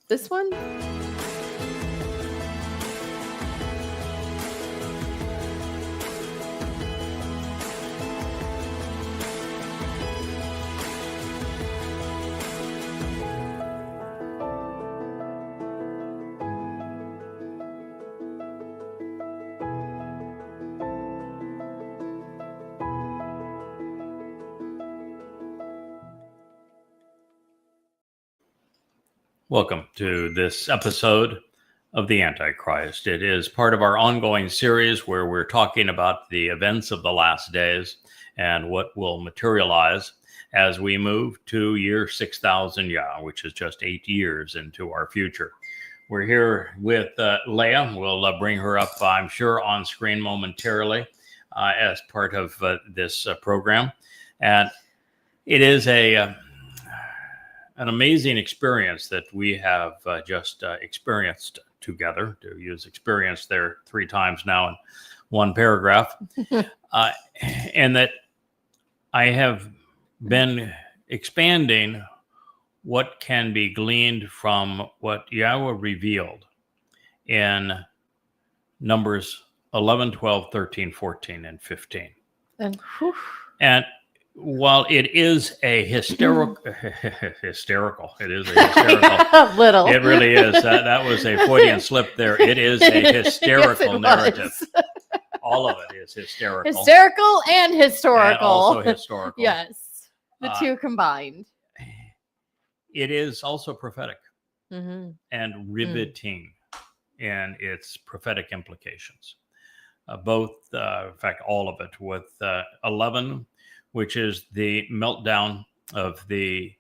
This one? Welcome to this episode of the AntiChrist. It is part of our ongoing series where we're talking about the events of the last days and what will materialize as we move to year 6000 Yah, which is just 8 years into our future. We're here with Leah. We'll bring her up, I'm sure, on screen momentarily as part of this program. And it is an amazing experience that we have just experienced together, to use experience there 3 times now in one paragraph, and that I have been expanding what can be gleaned from what Yahweh revealed in Numbers 11, 12, 13, 14, and 15. And while it is a hysterical, it is a hysterical, little. It really is. That was a Freudian slip there. It is a hysterical Yes, narrative. All of it is hysterical. Hysterical and historical. And also historical. Yes. The two combined. It is also prophetic and riveting in its prophetic implications. Both, in fact, all of it, with 11, which is the meltdown of the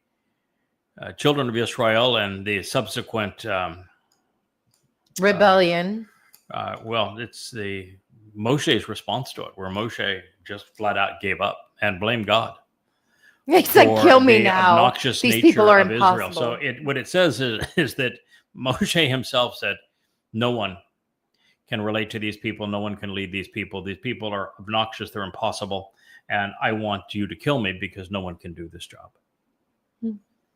children of Israel and the subsequent rebellion. It's the Moshe's response to it, where Moshe just flat out gave up and blamed God. It's like, kill me now. Obnoxious These nature people are of impossible. Israel. So what it says is that Moshe himself said, no one can relate to these people. No one can lead these people. These people are obnoxious. They're impossible. And I want you to kill me because no one can do this job.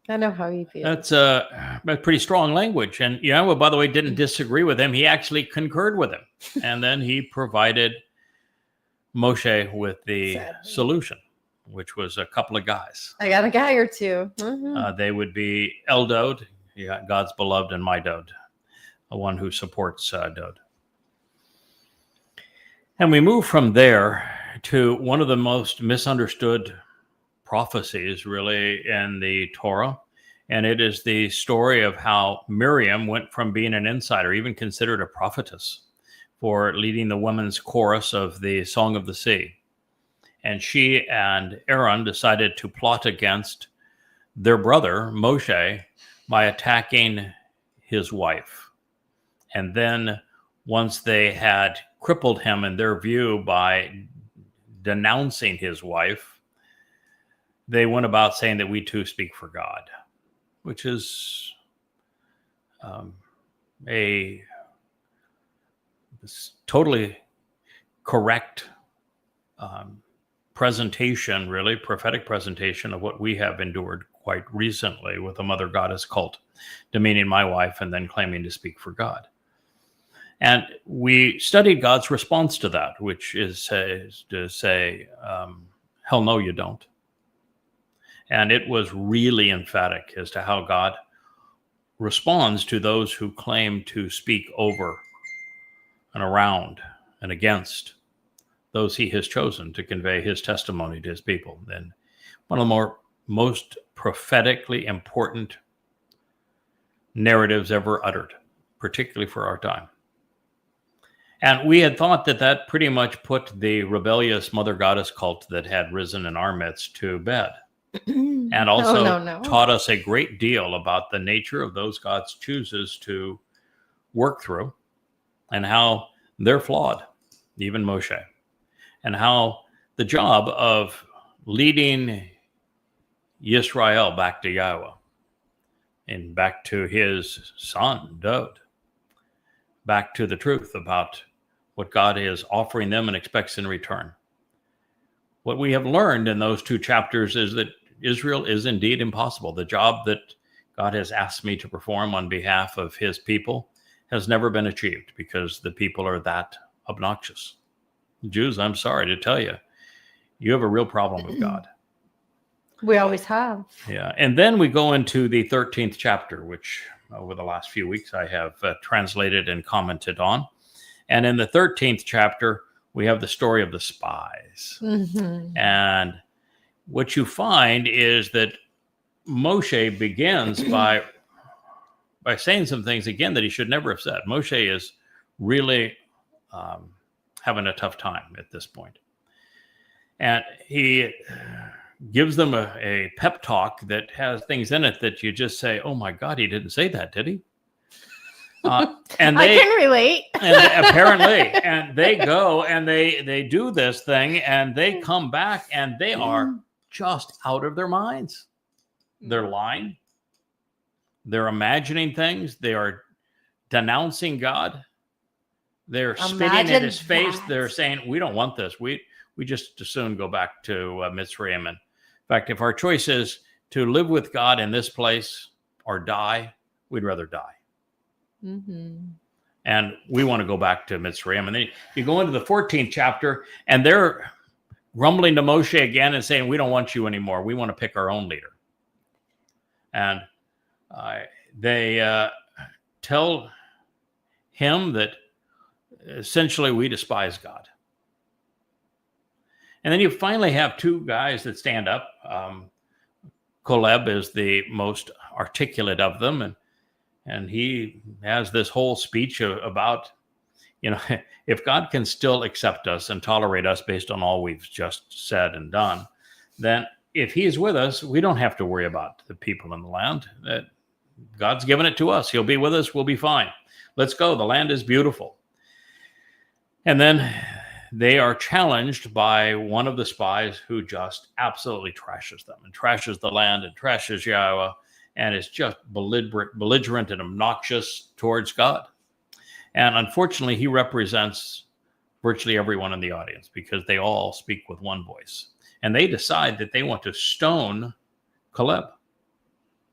I know how you feel. That's a pretty strong language. And Yahweh, by the way, didn't disagree with him. He actually concurred with him. And then he provided Moshe with the solution, which was a couple of guys. I got a guy or two. They would be Eldod, God's beloved, and Midod, the one who supports Dod. And we move from there to one of the most misunderstood prophecies, really, in the Torah. And it is the story of how Miriam went from being an insider, even considered a prophetess, for leading the women's chorus of the Song of the Sea. And she and Aaron decided to plot against their brother, Moshe, by attacking his wife. And then once they had crippled him in their view by denouncing his wife, they went about saying that we too speak for God, which is a totally correct presentation, really prophetic presentation of what we have endured quite recently with a mother goddess cult, demeaning my wife and then claiming to speak for God. And we studied God's response to that, which is to say, hell no, you don't. And it was really emphatic as to how God responds to those who claim to speak over and around and against those he has chosen to convey his testimony to his people. And one of the most prophetically important narratives ever uttered, particularly for our time. And we had thought that pretty much put the rebellious mother goddess cult that had risen in our midst to bed. And also taught us a great deal about the nature of those God's chooses to work through and how they're flawed, even Moshe, and how the job of leading Yisrael back to Yahweh and back to his son, Dod, back to the truth about what God is offering them and expects in return. What we have learned in those 2 chapters is that Israel is indeed impossible. The job that God has asked me to perform on behalf of his people has never been achieved because the people are that obnoxious. Jews, I'm sorry to tell you, you have a real problem with God. We always have. Yeah. And then we go into the 13th chapter, which over the last few weeks I have translated and commented on. And in the 13th chapter, we have the story of the spies. Mm-hmm. And what you find is that Moshe begins by saying some things again that he should never have said. Moshe is really having a tough time at this point. And he gives them a pep talk that has things in it that you just say, oh my God, he didn't say that, did he? And I can relate. and apparently, and they go and they do this thing and they come back and they are just out of their minds. They're lying. They're imagining things. They are denouncing God. They're spitting in his face. They're saying, we don't want this. We just as soon go back to Mitzrayim. And in fact, if our choice is to live with God in this place or die, we'd rather die. Mm-hmm. And we want to go back to Mitzrayim. And then you go into the 14th chapter, and they're grumbling to Moshe again and saying, we don't want you anymore. We want to pick our own leader. And they tell him that essentially we despise God. And then you finally have two guys that stand up. Caleb is the most articulate of them, and he has this whole speech about, if God can still accept us and tolerate us based on all we've just said and done, then if he's with us, we don't have to worry about the people in the land. That God's given it to us. He'll be with us. We'll be fine. Let's go. The land is beautiful. And then they are challenged by one of the spies who just absolutely trashes them and trashes the land and trashes Yahowah and is just belligerent and obnoxious towards God. And unfortunately, he represents virtually everyone in the audience because they all speak with one voice. And they decide that they want to stone Caleb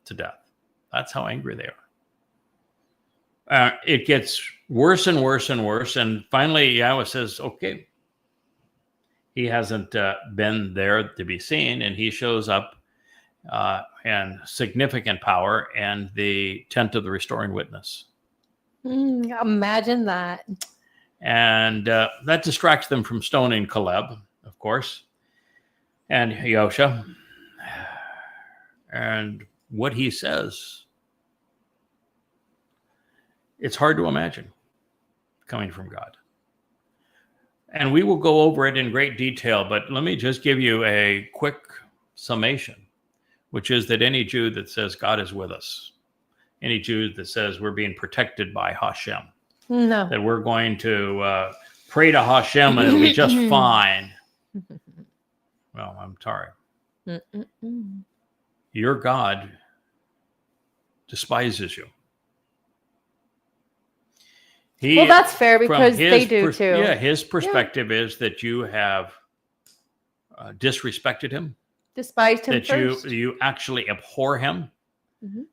to death. That's how angry they are. It gets worse and worse and worse. And finally, Yahowah says, okay, he hasn't been there to be seen. And he shows up in significant power and the tent of the restoring witness. Imagine that. And that distracts them from stoning Caleb, of course, and Yosha. And what he says, it's hard to imagine coming from God. And we will go over it in great detail, but let me just give you a quick summation, which is that any Jew that says God is with us, any Jew that says we're being protected by Hashem, no, that we're going to pray to Hashem and it'll be just fine. Well, I'm sorry. Your God despises you. Well, that's fair because they do too. Yeah, his perspective is that you have disrespected him, despised him that first. you actually abhor him,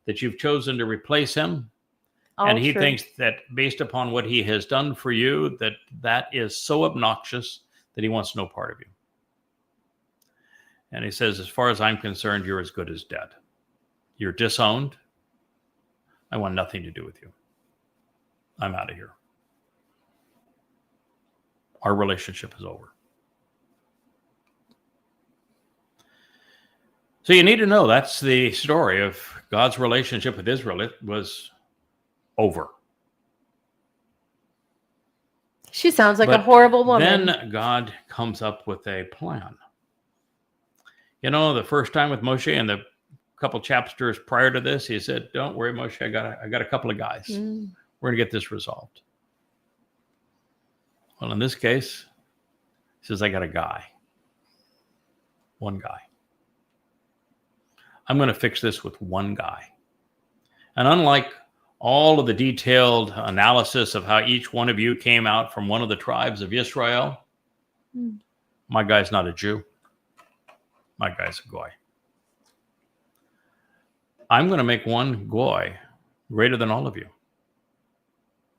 that you've chosen to replace him. All and he true. thinks that based upon what he has done for you, that is so obnoxious that he wants no part of you. And he says, as far as I'm concerned, you're as good as dead. You're disowned. I want nothing to do with you. I'm out of here. Our relationship is over. So you need to know that's the story of God's relationship with Israel. It was over. She sounds like a horrible woman. Then God comes up with a plan. The first time with Moshe and the couple chapters prior to this, he said, don't worry, Moshe, I got a couple of guys. We're going to get this resolved. Well, in this case, he says, I got a guy. One guy. I'm going to fix this with one guy. And unlike all of the detailed analysis of how each one of you came out from one of the tribes of Israel, my guy's not a Jew. My guy's a goy. I'm going to make one goy greater than all of you.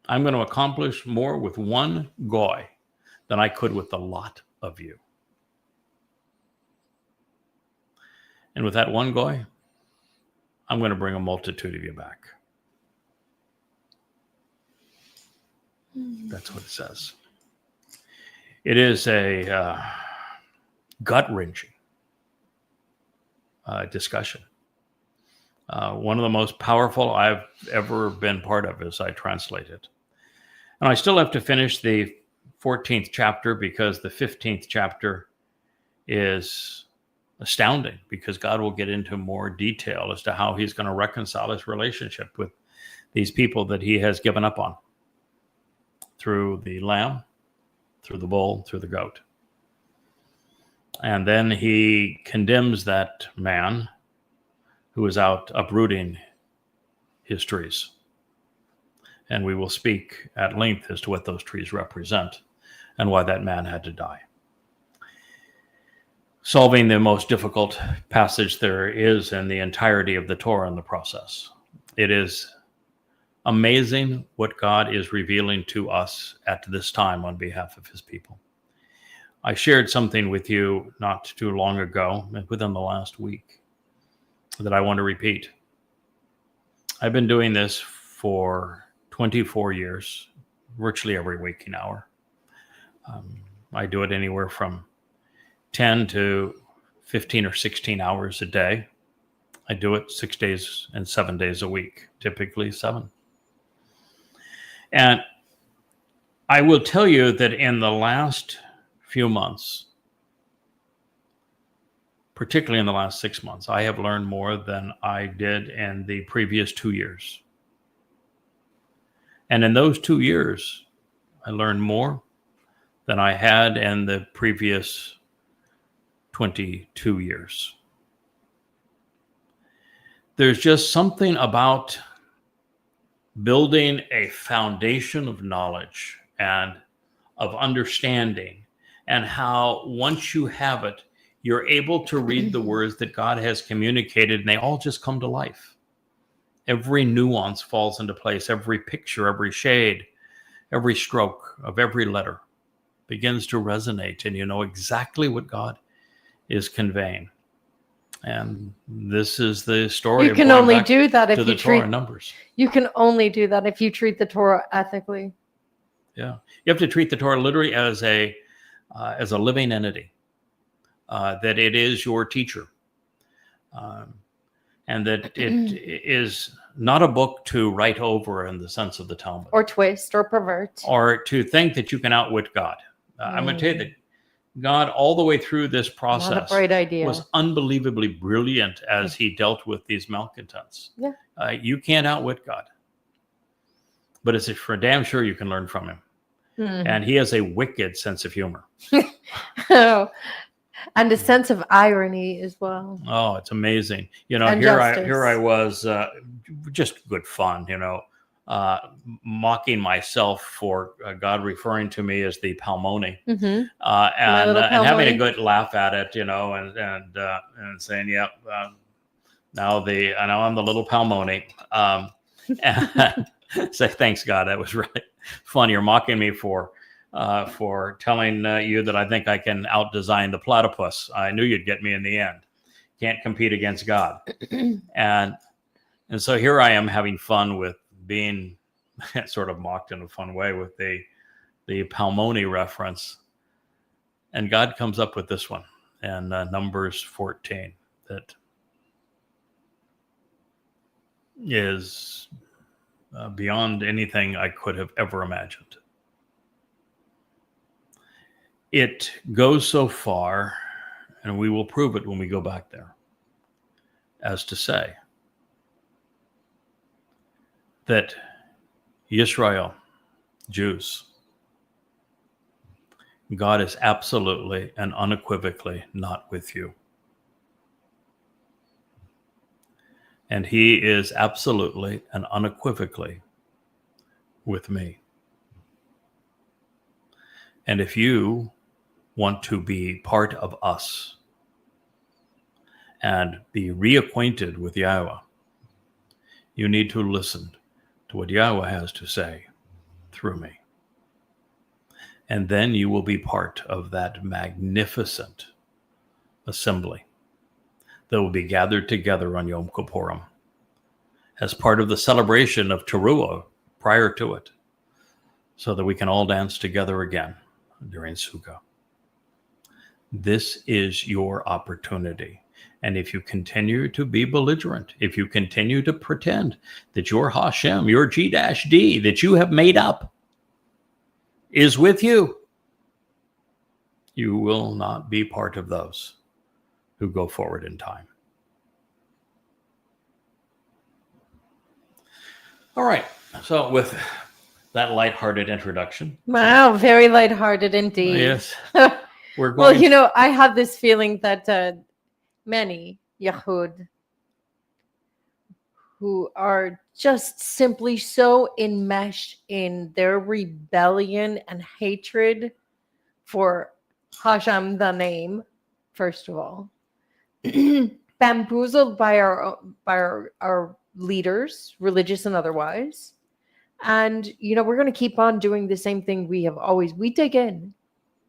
I'm going to accomplish more with one goy than I could with a lot of you. And with that one goy, I'm going to bring a multitude of you back. That's what it says. It is a gut-wrenching discussion. One of the most powerful I've ever been part of as I translate it. And I still have to finish the 14th chapter because the 15th chapter is astounding because God will get into more detail as to how he's going to reconcile his relationship with these people that he has given up on through the lamb, through the bull, through the goat. And then he condemns that man who is out uprooting his trees. And we will speak at length as to what those trees represent and why that man had to die. Solving the most difficult passage there is in the entirety of the Torah in the process. It is amazing what God is revealing to us at this time on behalf of his people. I shared something with you not too long ago, within the last week, that I want to repeat. I've been doing this for 24 years, virtually every waking hour. I do it anywhere from 10 to 15 or 16 hours a day. I do it 6 days and 7 days a week, typically 7. And I will tell you that in the last few months, particularly in the last 6 months, I have learned more than I did in the previous 2 years. And in those 2 years, I learned more than I had in the previous 22 years. There's just something about building a foundation of knowledge and of understanding, and how once you have it, you're able to read the words that God has communicated, and they all just come to life. Every nuance falls into place. Every picture, every shade, every stroke of every letter begins to resonate, and you know exactly what God is conveying. And this is the story. You can only do that if you treat Numbers. You can only do that if you treat the Torah ethically. Yeah, you have to treat the Torah literally as a living entity. That it is your teacher, and that it is not a book to write over in the sense of the Talmud, or twist, or pervert, or to think that you can outwit God. I'm going to tell you that God, all the way through this process, not a bright idea, was unbelievably brilliant as he dealt with these malcontents. Yeah, you can't outwit God, but it's for damn sure you can learn from him. And he has a wicked sense of humor. Oh, and a sense of irony as well. Oh, it's amazing. You know, and here I was, just good fun, you know, mocking myself for God referring to me as the Palmoni, and having a good laugh at it, you know, and saying, yeah, now I'm the little Palmoni. Say, thanks God, that was really fun. You're mocking me for telling you that I think I can out-design the platypus. I knew you'd get me in the end. Can't compete against God. And so here I am having fun with being sort of mocked in a fun way with the Palmoni reference. And God comes up with this one in Numbers 14 that is beyond anything I could have ever imagined. It goes so far, and we will prove it when we go back there, as to say that Yisrael, Jews, God is absolutely and unequivocally not with you. And he is absolutely and unequivocally with me. And if you want to be part of us and be reacquainted with Yahowah, You need to listen to what Yahweh has to say through me. And then you will be part of that magnificent assembly that will be gathered together on Yom Kippurim as part of the celebration of Towrah prior to it, so that we can all dance together again during Sukkah. This is your opportunity. And if you continue to be belligerent, if you continue to pretend that your Hashem, your G-D that you have made up is with you, you will not be part of those who go forward in time. All right. So with that lighthearted introduction. Wow, very lighthearted indeed. Yes. We're Well, going I have this feeling that many Yahud who are just simply so enmeshed in their rebellion and hatred for Hashem, the name, first of all, bamboozled by our leaders, religious and otherwise. And, we're going to keep on doing the same thing we dig in.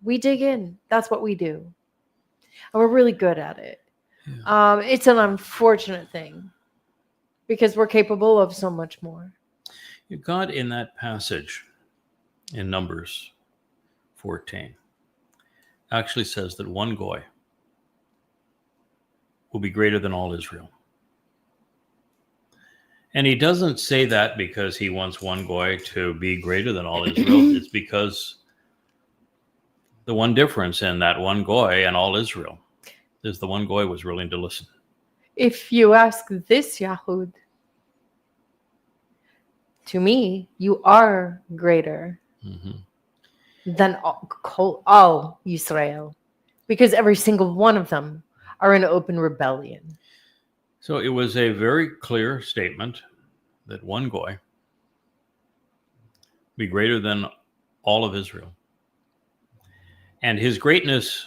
We dig in. That's what we do. And we're really good at it. Yeah. It's an unfortunate thing because we're capable of so much more. God, in that passage in Numbers 14, actually says that one goy will be greater than all Israel. And he doesn't say that because he wants one goy to be greater than all Israel. It's because the one difference in that one goy and all Israel is the one goy was willing to listen. If you ask this Yahud, to me, you are greater than all Israel, because every single one of them are in open rebellion. So it was a very clear statement that one goy be greater than all of Israel. And his greatness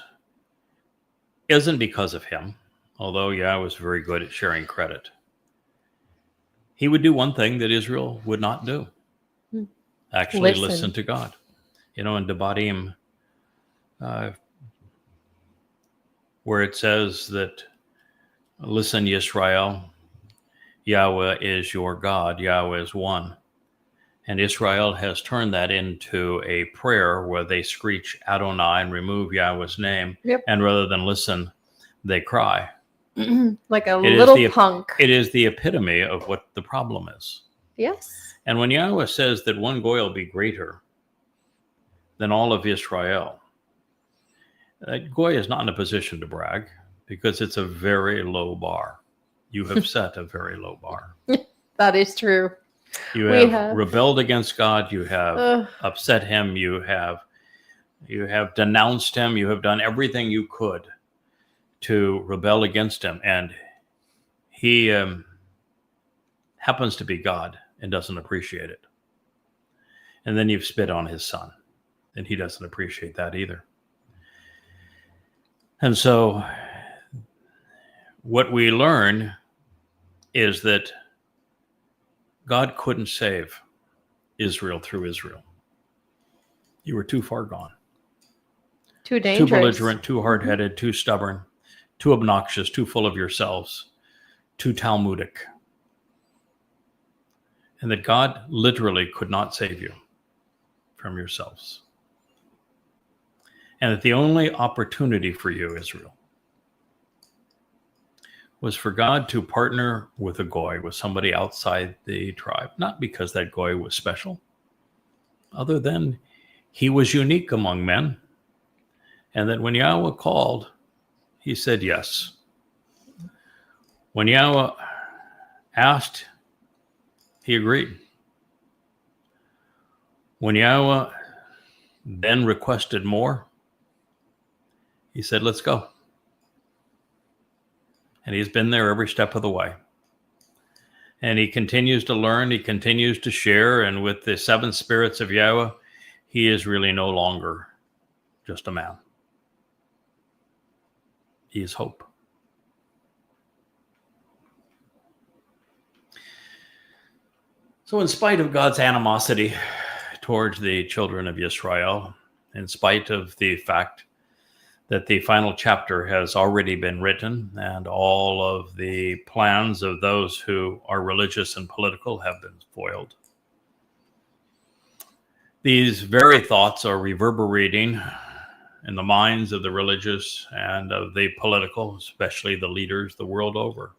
isn't because of him, although Yah was very good at sharing credit. He would do one thing that Israel would not do. Actually listen to God. In Debatim, where it says that, listen, Yisrael, Yahweh is your God, Yahweh is one. And Israel has turned that into a prayer where they screech Adonai and remove Yahweh's name. Yep. And rather than listen, they cry. Like a little punk. It is the epitome of what the problem is. Yes. And when Yahweh says that one goy will be greater than all of Israel, that goy is not in a position to brag because it's a very low bar. You have set a very low bar. That is true. You have rebelled against God. You have upset him. You have denounced him. You have done everything you could to rebel against him. And he happens to be God and doesn't appreciate it. And then you've spit on his son, and he doesn't appreciate that either. And so what we learn is that God couldn't save Israel through Israel. You were too far gone. Too dangerous. Too belligerent, too hard-headed, too stubborn, too obnoxious, too full of yourselves, too Talmudic. And that God literally could not save you from yourselves. And that the only opportunity for you, Israel, was for God to partner with a goy, with somebody outside the tribe. Not because that goy was special, other than he was unique among men. And that when Yahweh called, he said yes. When Yahweh asked, he agreed. When Yahweh then requested more, he said, let's go. And he's been there every step of the way. And he continues to learn. He continues to share. And with the seven spirits of Yahweh, he is really no longer just a man. He is hope. So in spite of God's animosity towards the children of Israel, in spite of the fact that the final chapter has already been written and all of the plans of those who are religious and political have been foiled, these very thoughts are reverberating in the minds of the religious and of the political, especially the leaders the world over.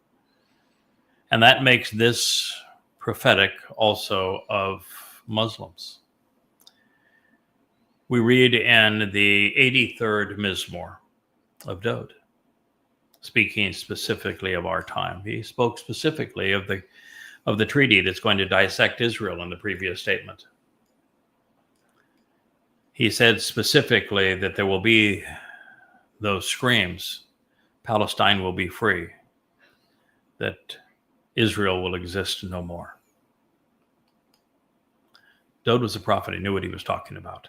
And that makes this prophetic also of Muslims. We read in the 83rd Mizmor of Dod, speaking specifically of our time. He spoke specifically of the treaty that's going to dissect Israel in the previous statement. He said specifically that there will be those screams, Palestine will be free, that Israel will exist no more. Dod was a prophet. He knew what he was talking about.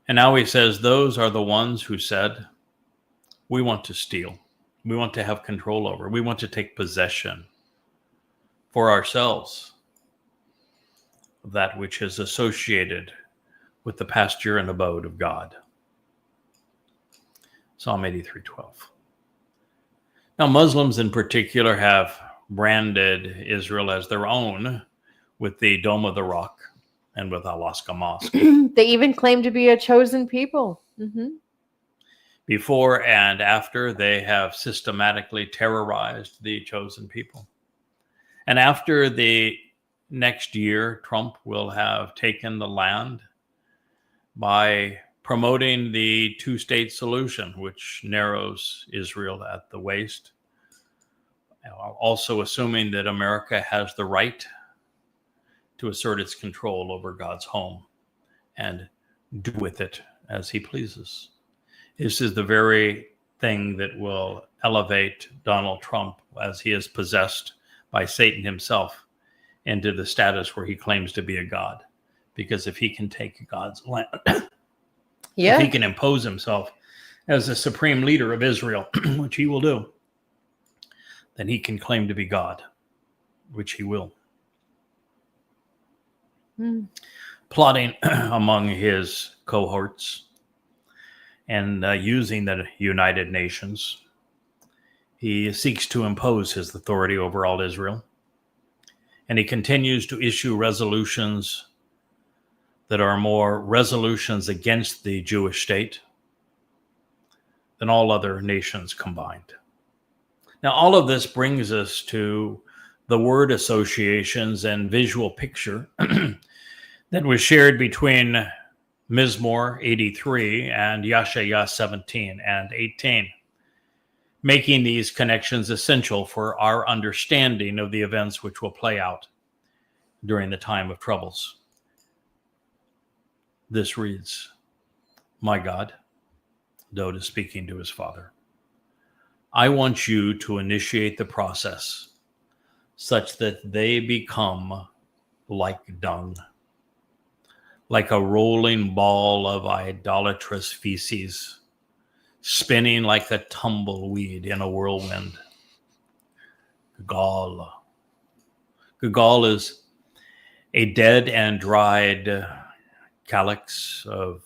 And now he says, those are the ones who said, we want to steal. We want to have control over. We want to take possession for ourselves of that which is associated with the pasture and abode of God. Psalm 83:12. Now, Muslims in particular have branded Israel as their own with the Dome of the Rock and with Al-Aqsa Mosque. They even claim to be a chosen people. Mm-hmm. Before and after, they have systematically terrorized the chosen people. And after the next year, Trump will have taken the land by promoting the two-state solution, which narrows Israel at the waist, also assuming that America has the right to assert its control over God's home and do with it as he pleases. This is the very thing that will elevate Donald Trump, as he is possessed by Satan himself, into the status where he claims to be a god. Because if he can take God's land, if he can impose himself as the supreme leader of Israel, which he will do, then he can claim to be God, which he will. Plotting among his cohorts and using the United Nations, he seeks to impose his authority over all Israel. And he continues to issue resolutions that are more resolutions against the Jewish state than all other nations combined. Now, all of this brings us to the word associations and visual picture that was shared between Mizmor 83 and Yashayah 17 and 18, making these connections essential for our understanding of the events which will play out during the time of troubles. This reads, my God, Dod is speaking to his father, I want you to initiate the process such that they become like dung, like a rolling ball of idolatrous feces, spinning like a tumbleweed in a whirlwind. Gagal. Gagal is a dead and dried calyx of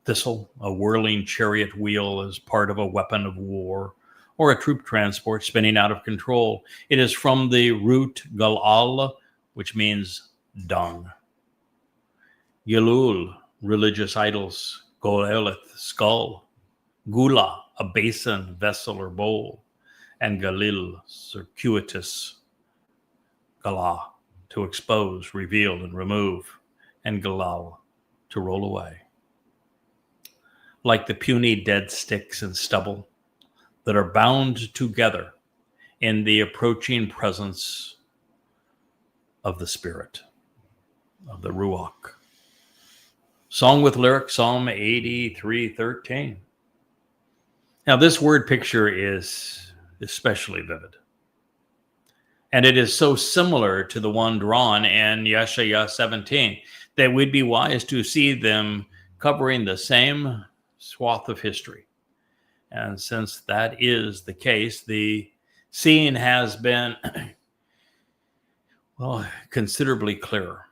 thistle. A whirling chariot wheel is part of a weapon of war or a troop transport spinning out of control. It is from the root galal, which means dung. Yelul, religious idols. Goleleth, skull. Gula, a basin, vessel, or bowl. And Galil, circuitous. Galah, to expose, reveal, and remove. And Galal, to roll away. Like the puny dead sticks and stubble that are bound together in the approaching presence of the Spirit, of the Ruach. Song with lyric, Psalm 83:13. Now, this word picture is especially vivid. And it is so similar to the one drawn in Yashayah 17 that we'd be wise to see them covering the same swath of history. And since that is the case, the scene has been Well, considerably clearer,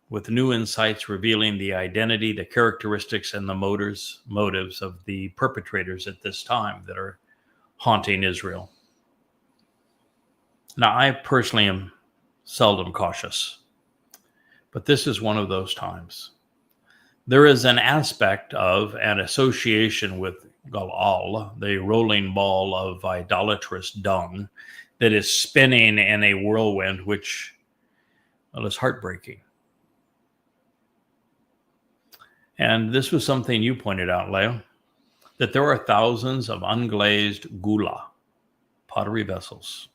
with new insights revealing the identity, the characteristics, and the motives of the perpetrators at this time that are haunting Israel. Now, I personally am seldom cautious, but this is one of those times. There is an aspect of an association with Galal, the rolling ball of idolatrous dung, that is spinning in a whirlwind, which is heartbreaking. And this was something you pointed out, Leo, that there are thousands of unglazed gula, pottery vessels,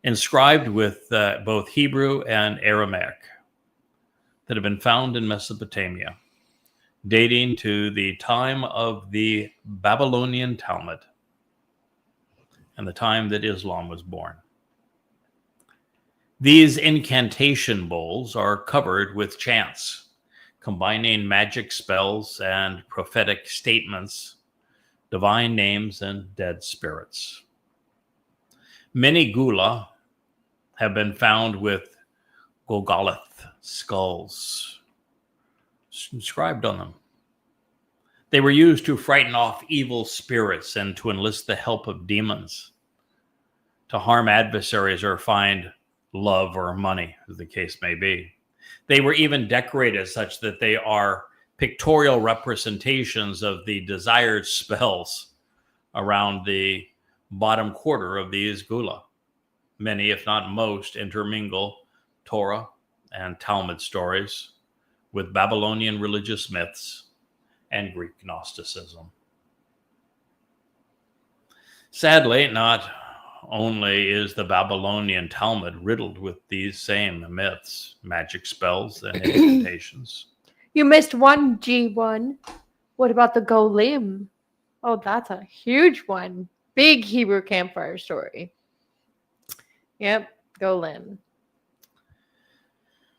inscribed with both Hebrew and Aramaic, that have been found in Mesopotamia, dating to the time of the Babylonian Talmud and the time that Islam was born. These incantation bowls are covered with chants, combining magic spells and prophetic statements, divine names, and dead spirits. Many gula have been found with Gogolith skulls inscribed on them. They were used to frighten off evil spirits and to enlist the help of demons, to harm adversaries or find love or money, as the case may be. They were even decorated such that they are pictorial representations of the desired spells around the bottom quarter of these gula. Many, if not most, intermingle Torah and Talmud stories with Babylonian religious myths and Greek Gnosticism. Sadly, not only is the Babylonian Talmud riddled with these same myths, magic spells, and incantations. You missed one, G1. What about the Golem? Oh, that's a huge one. Big Hebrew campfire story. Yep, Golem.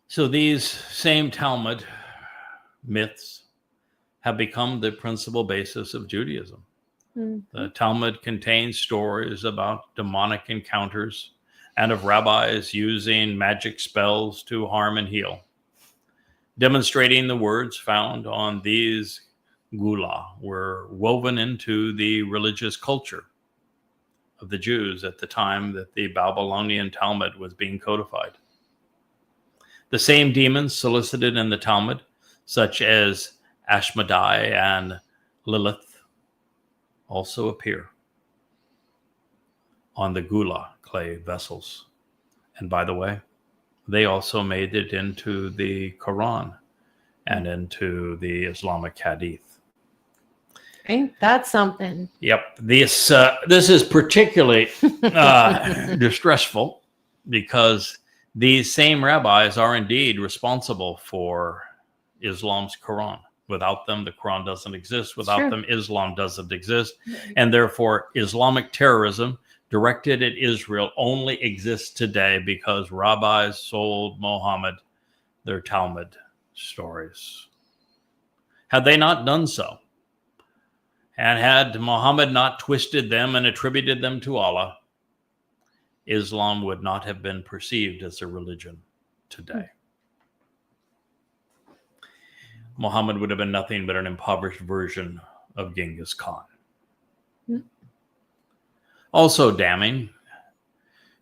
So these same Talmud myths have become the principal basis of Judaism. Mm-hmm. The Talmud contains stories about demonic encounters and of rabbis using magic spells to harm and heal, demonstrating the words found on these gula were woven into the religious culture of the Jews at the time that the Babylonian Talmud was being codified. The same demons solicited in the Talmud, such as Ashmedai and Lilith, also appear on the gula clay vessels. And by the way, they also made it into the Quran and into the Islamic Hadith. Ain't that something? Yep. This is particularly distressful because these same rabbis are indeed responsible for Islam's Quran. Without them, the Quran doesn't exist. Without them, Islam doesn't exist. And therefore, Islamic terrorism directed at Israel only exists today because rabbis sold Muhammad their Talmud stories. Had they not done so, and had Muhammad not twisted them and attributed them to Allah, Islam would not have been perceived as a religion today. Muhammad would have been nothing but an impoverished version of Genghis Khan. Also damning,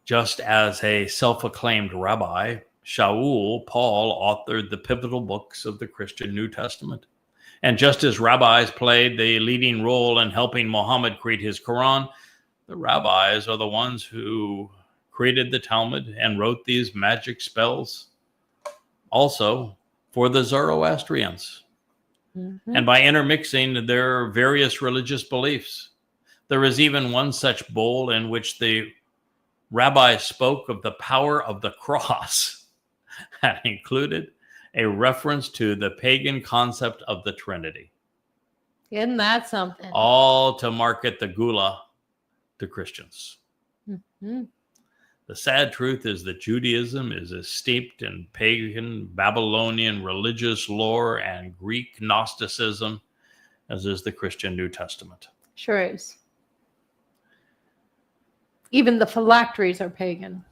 just as a self-acclaimed rabbi, Shaul, Paul authored the pivotal books of the Christian New Testament. And just as rabbis played the leading role in helping Muhammad create his Quran, the rabbis are the ones who created the Talmud and wrote these magic spells also for the Zoroastrians. Mm-hmm. And by intermixing their various religious beliefs, there is even one such bowl in which the rabbi spoke of the power of the cross that included a reference to the pagan concept of the Trinity. Isn't that something? All to market the gula to Christians. Mm-hmm. The sad truth is that Judaism is as steeped in pagan, Babylonian religious lore and Greek Gnosticism as is the Christian New Testament. Sure is. Even the phylacteries are pagan.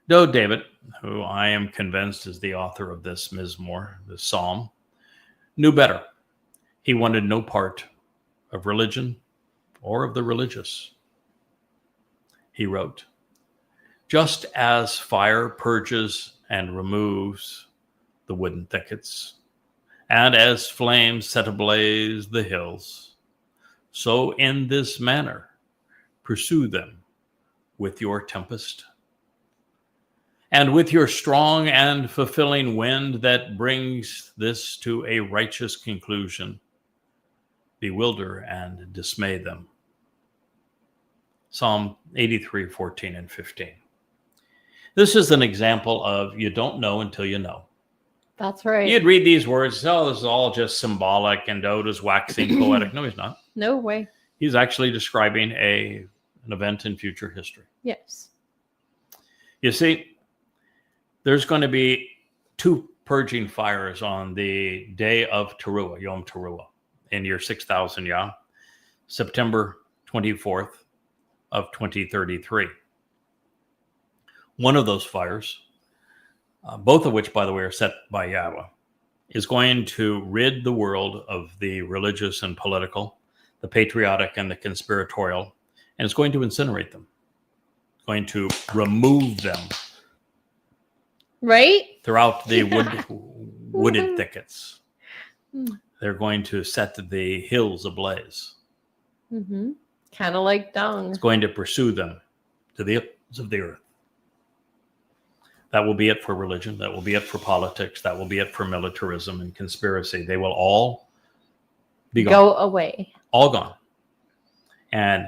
Though David, who I am convinced is the author of this Mizmor, this psalm, knew better. He wanted no part of religion or of the religious. He wrote, "Just as fire purges and removes the wooden thickets, and as flames set ablaze the hills, so in this manner pursue them with your tempest, and with your strong and fulfilling wind that brings this to a righteous conclusion, bewilder and dismay them." Psalm 83, 14 and 15. This is an example of you don't know until you know. That's right. You'd read these words, oh, this is all just symbolic, and Dode is waxing poetic. No, he's not. No way. He's actually describing an event in future history. Yes. You see, there's going to be 2 purging fires on the day of Towrah, Yom Towrah, in year 6000 Yah, September 24th of 2033. One of those fires, both of which, by the way, are set by Yahweh, is going to rid the world of the religious and political, the patriotic and the conspiratorial, and it's going to incinerate them. It's going to remove them. Right? Throughout the wooded thickets. They're going to set the hills ablaze. Mm-hmm. Kind of like dung. It's going to pursue them to the ends of the earth. That will be it for religion. That will be it for politics. That will be it for militarism and conspiracy. They will all be gone. Go away. All gone. And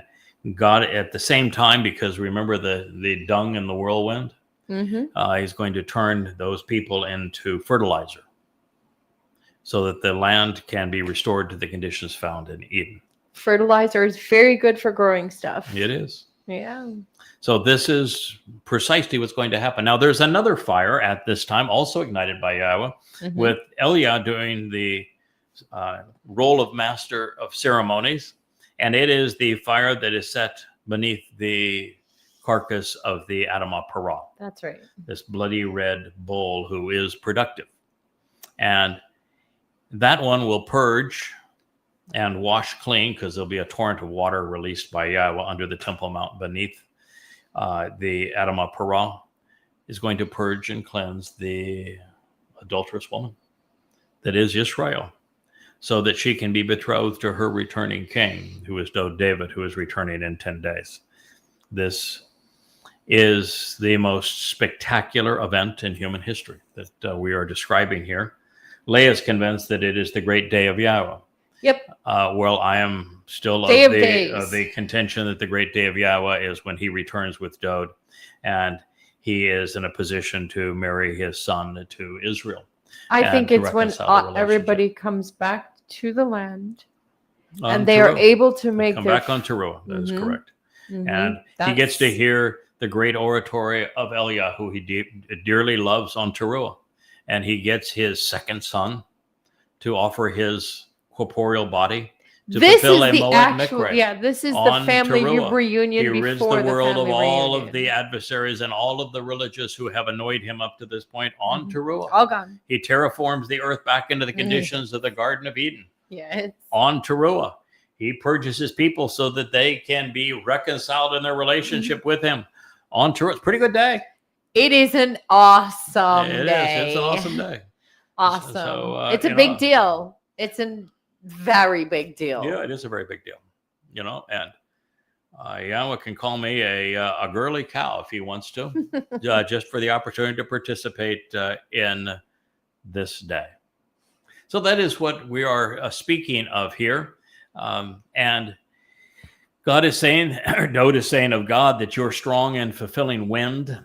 God, at the same time, because remember the dung and the whirlwind, he's going to turn those people into fertilizer so that the land can be restored to the conditions found in Eden. Fertilizer is very good for growing stuff. It is. Yeah. So this is precisely what's going to happen. Now, there's another fire at this time, also ignited by Yahweh, with Eliah doing the role of master of ceremonies. And it is the fire that is set beneath the carcass of the Adamah Parah. That's right. This bloody red bull who is productive. And that one will purge and wash clean, because there'll be a torrent of water released by Yahweh under the Temple Mount beneath the Adamah Parah, is going to purge and cleanse the adulterous woman that is Israel, so that she can be betrothed to her returning king, who is David, who is returning in 10 days. This is the most spectacular event in human history that we are describing here. Leah is convinced that it is the great day of Yahweh. Yep. Well, I am still of the contention that the great day of Yahweh is when he returns with Dode, and he is in a position to marry his son to Israel. I think it's when everybody comes back to the land, and they Towrah. are able to make come back on Towrah. That is correct. And he gets to hear the great oratory of Eliah, who he dearly loves on Towrah, and he gets his second son to offer his corporeal body to fulfill a Moed Mikra. Yeah, this is the family reunion. He rids the world of all of the adversaries and all of the religious who have annoyed him up to this point on Towrah. All gone. He terraforms the earth back into the conditions of the Garden of Eden. Yeah. On Towrah. He purges his people so that they can be reconciled in their relationship with him. On Towrah. It's a pretty good day. It is an awesome day. It is. It's an awesome day. Awesome. So, it's a big deal. It's a very big deal. Yeah, it is a very big deal. And Yahweh can call me a girly cow if he wants to, just for the opportunity to participate in this day. So that is what we are speaking of here. And God is saying, or Dode is saying of God, that your strong and fulfilling wind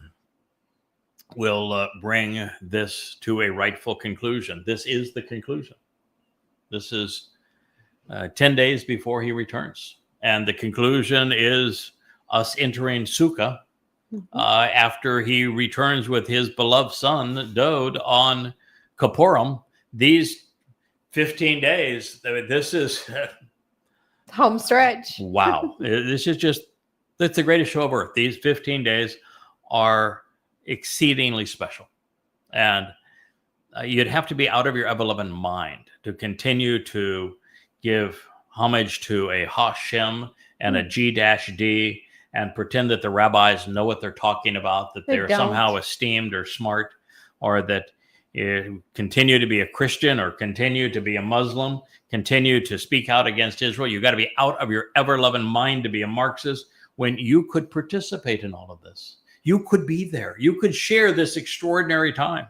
will bring this to a rightful conclusion. This is the conclusion. This is 10 days before he returns. And the conclusion is us entering Sukkah after he returns with his beloved son, Dode, on Kippurim. These 15 days, this is... home stretch. Wow. This is just, that's the greatest show of earth. These 15 days are exceedingly special. And you'd have to be out of your ever-loving mind to continue to give homage to a Hashem and a G-D and pretend that the rabbis know what they're talking about, that they're somehow esteemed or smart, or that you continue to be a Christian or continue to be a Muslim, continue to speak out against Israel. You've got to be out of your ever-loving mind to be a Marxist when you could participate in all of this. You could be there. You could share this extraordinary time.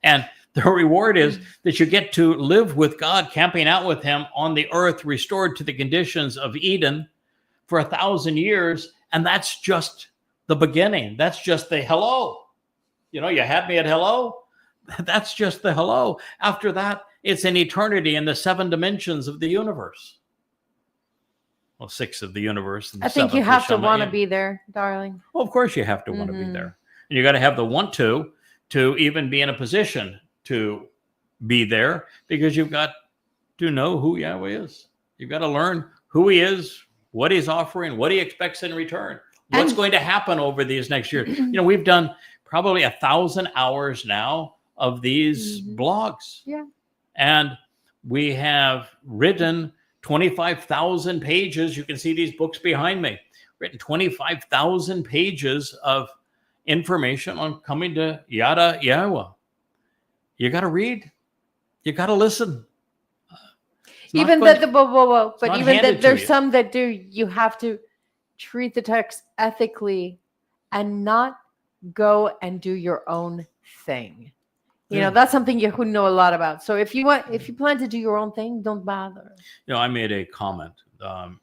And the reward is that you get to live with God, camping out with him on the earth, restored to the conditions of Eden for 1,000 years. And that's just the beginning. That's just the hello. You had me at hello. That's just the hello. After that, it's an eternity in the 7 dimensions of the universe. Well, 6 of the universe. I think you have to want to be there, darling. Well, of course you have to want to be there. And you got to have the want to even be in a position to be there, because you've got to know who Yahweh is. You've got to learn who he is, what he's offering, what he expects in return, what's going to happen over these next years. We've done probably 1,000 hours now of these blogs. Yeah. And we have written 25,000 pages. You can see these books behind me. Written 25,000 pages of information on coming to Yada Yahowah. You got to read. You got to listen. Even that, but even that there's some that do, you have to treat the text ethically and not go and do your own thing. That's something you know a lot about. So if you plan to do your own thing, don't bother. I made a comment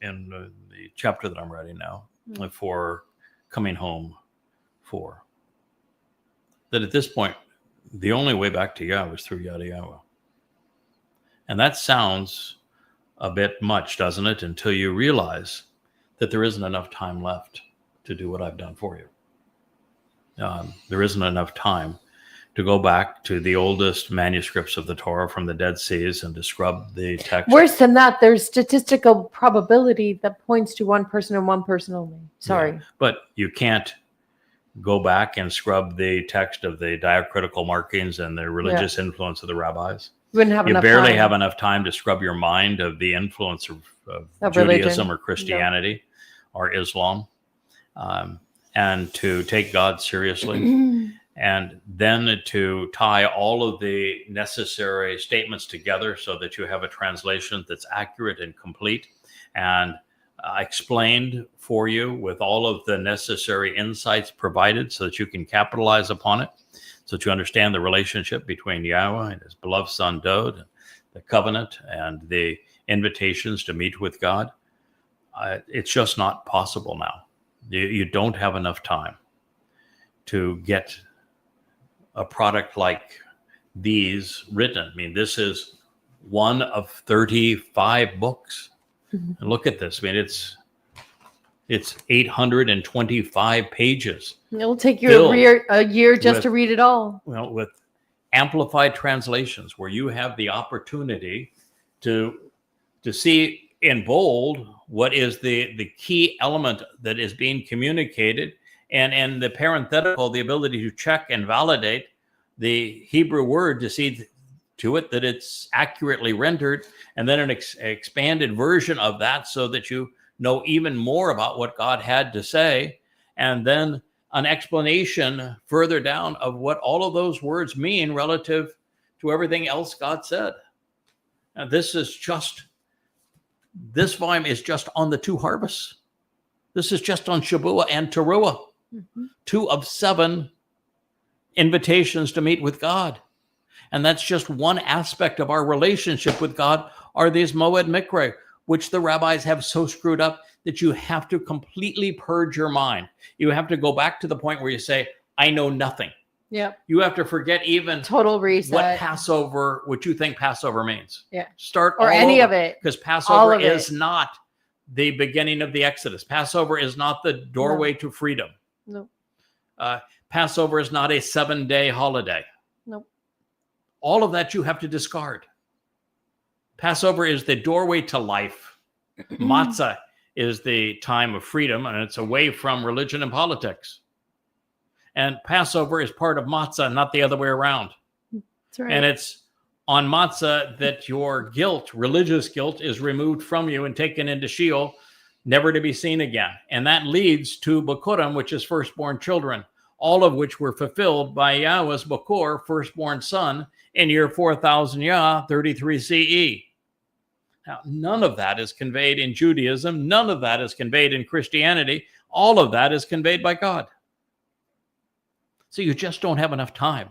in the chapter that I'm writing now for Coming Home 4, that at this point, the only way back to Yah was through Yada Yahowah. And that sounds a bit much, doesn't it? Until you realize that there isn't enough time left to do what I've done for you. There isn't enough time to go back to the oldest manuscripts of the Torah from the Dead Seas and to scrub the text. Worse than that, there's statistical probability that points to one person and one person only. Sorry. Yeah, but you can't go back and scrub the text of the diacritical markings and the religious influence of the rabbis. You barely have enough time to scrub your mind of the influence of Judaism religion, or Christianity or Islam, and to take God seriously. And then to tie all of the necessary statements together so that you have a translation that's accurate and complete and explained for you with all of the necessary insights provided so that you can capitalize upon it, so that you understand the relationship between Yahweh and his beloved son Dod, the covenant and the invitations to meet with God. It's just not possible now. You don't have enough time to get a product like these written. I mean, this is one of 35 books. And look at this. I mean, it's 825 pages. It'll take you a year just to read it all. Well, with amplified translations where you have the opportunity to see in bold what is the key element that is being communicated, and the parenthetical, the ability to check and validate the Hebrew word to see to it that it's accurately rendered, and then an expanded version of that so that you know even more about what God had to say, and then an explanation further down of what all of those words mean relative to everything else God said. And this volume is just on the 2 harvests. This is just on Shabuah and Towrah, 2 of 7 invitations to meet with God. And that's just one aspect of our relationship with God, are these Moed Mikre, which the rabbis have so screwed up that you have to completely purge your mind. You have to go back to the point where you say, I know nothing. Yep. You have to forget even total reset what you think Passover means. Yeah. Start or all any over, of it. because Passover is not the beginning of the Exodus. Passover is not the doorway to freedom. No. Passover is not a 7-day holiday. No. All of that you have to discard. Passover is the doorway to life. Matzah is the time of freedom, and it's away from religion and politics. And Passover is part of matzah, not the other way around. That's right. And it's on matzah that your guilt, religious guilt, is removed from you and taken into Sheol, never to be seen again. And that leads to Bikurim, which is firstborn children, all of which were fulfilled by Yahweh's Bakor, firstborn son, in year 4000 Yah, 33 CE. Now, none of that is conveyed in Judaism. None of that is conveyed in Christianity. All of that is conveyed by God. So you just don't have enough time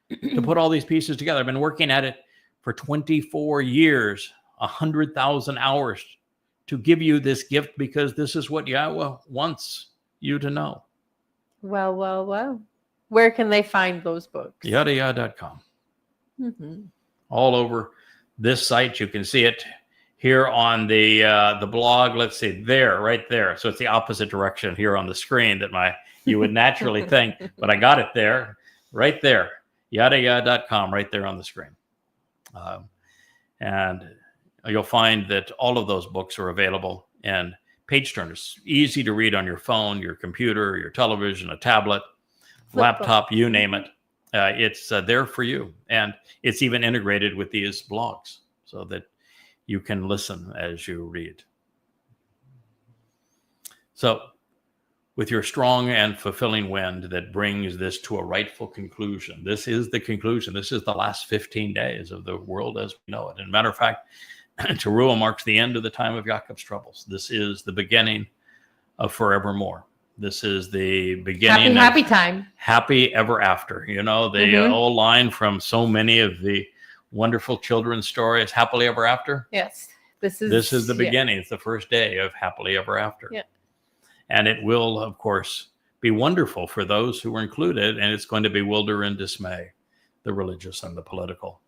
to put all these pieces together. I've been working at it for 24 years, 100,000 hours to give you this gift because this is what Yahweh wants you to know. Well. Where can they find those books? YadaYah.com. Mm-hmm. All over this site. You can see it here on the blog. Let's see, right there. So it's the opposite direction here on the screen that you would naturally think, but I got it there, right there. YadaYah.com, right there on the screen. And you'll find that all of those books are available and page turners, easy to read on your phone, your computer, your television, a tablet, laptop, you name it. It's there for you. And it's even integrated with these blogs so that you can listen as you read. So with your strong and fulfilling wind that brings this to a rightful conclusion, this is the conclusion. This is the last 15 days of the world as we know it. And matter of fact, Towrah marks the end of the time of Yaakov's troubles. This is the beginning of forevermore. This is the beginning happy time. Happy ever after. You know, the old line from so many of the wonderful children's stories, happily ever after. Yes. This is the beginning. It's the first day of happily ever after. Yeah. And it will, of course, be wonderful for those who are included, and it's going to bewilder and dismay the religious and the political.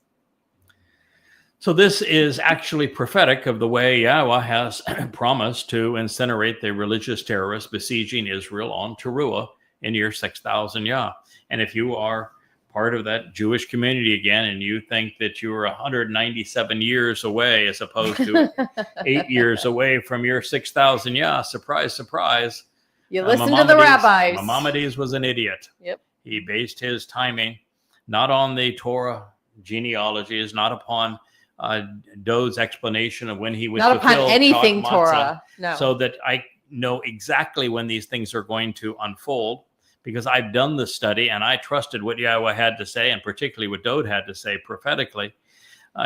So this is actually prophetic of the way Yahweh has promised to incinerate the religious terrorists besieging Israel on Towrah in year 6000 Yah. And if you are part of that Jewish community again, and you think that you're 197 years away as opposed to 8 years away from year 6000 Yah, surprise, surprise. You listen to the rabbis. Maimonides was an idiot. Yep. He based his timing not on the Torah genealogies, not upon Dode's explanation of when he was not fulfilled, upon anything Torah. No. So that I know exactly when these things are going to unfold, because I've done the study and I trusted what Yahweh had to say, and particularly what Dode had to say prophetically.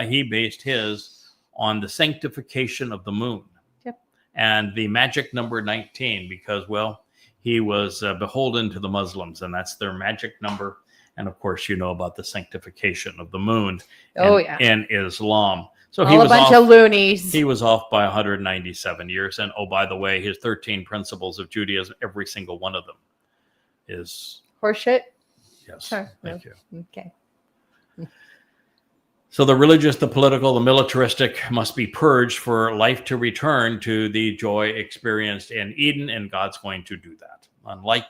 He based his on the sanctification of the moon. Yep. And the magic number 19, because, well, he was beholden to the Muslims, and that's their magic number. And of course, you know about the sanctification of the moon in Islam. So he was a bunch of loonies. He was off by 197 years. And oh, by the way, his 13 principles of Judaism, every single one of them is horseshit. Yes. Sure. Thank you. Okay. So the religious, the political, the militaristic must be purged for life to return to the joy experienced in Eden, and God's going to do that. Unlike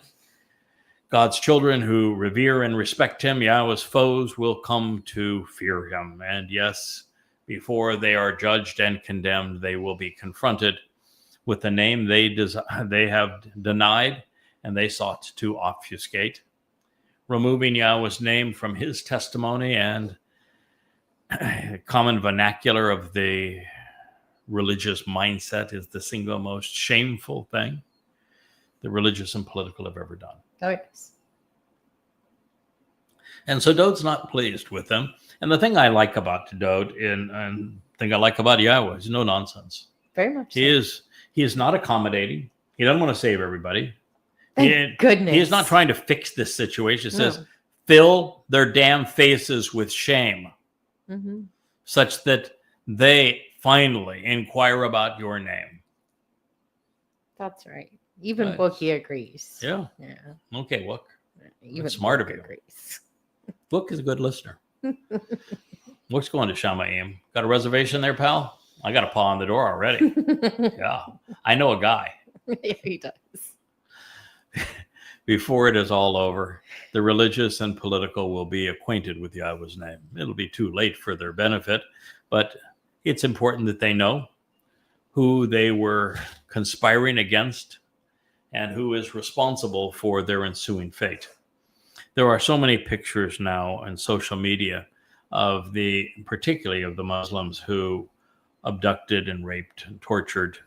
God's children who revere and respect him, Yahweh's foes will come to fear him. And yes, before they are judged and condemned, they will be confronted with the name they have denied and they sought to obfuscate. Removing Yahweh's name from his testimony and common vernacular of the religious mindset is the single most shameful thing the religious and political have ever done. Oh, yes. And so Dode's not pleased with them. And the thing I like about Dode and thing I like about Yahweh is no nonsense. Very much. He is not accommodating. He doesn't want to save everybody. Thank goodness. He is not trying to fix this situation. It says, fill their damn faces with shame, such that they finally inquire about your name. That's right. Even Wookie agrees. Yeah. Okay, Wook. Even That's smart Wook of you. agrees. Wook is a good listener. Wook's going to Shamayim. Got a reservation there, pal? I got a paw on the door already. Yeah. I know a guy. Yeah, he does. Before it is all over, the religious and political will be acquainted with Yahweh's name. It'll be too late for their benefit, but it's important that they know who they were conspiring against and who is responsible for their ensuing fate. There are so many pictures now on social media of particularly of the Muslims who abducted and raped and tortured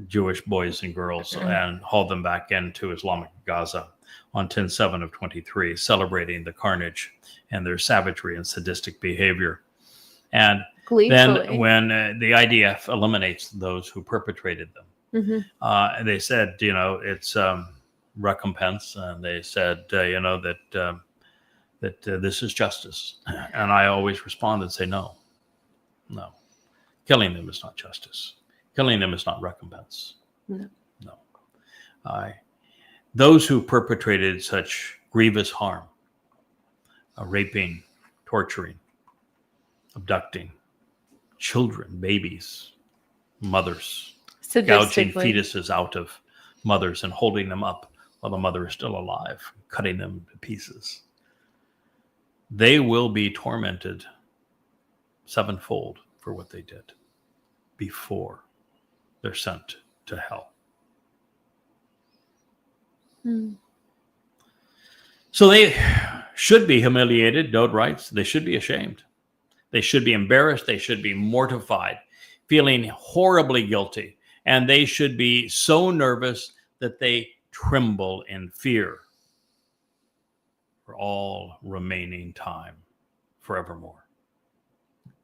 Jewish boys and girls and hauled them back into Islamic Gaza on 10/7 of 23, celebrating the carnage and their savagery and sadistic behavior. And then when the IDF eliminates those who perpetrated them, they said, it's recompense, and they said, that this is justice. And I always respond and say, no. Killing them is not justice. Killing them is not recompense. No. Those who perpetrated such grievous harm, raping, torturing, abducting children, babies, mothers, gouging fetuses out of mothers and holding them up while the mother is still alive, cutting them to pieces. They will be tormented sevenfold for what they did before they're sent to hell. So they should be humiliated, Dode writes. They should be ashamed. They should be embarrassed. They should be mortified, feeling horribly guilty. And they should be so nervous that they tremble in fear for all remaining time, forevermore.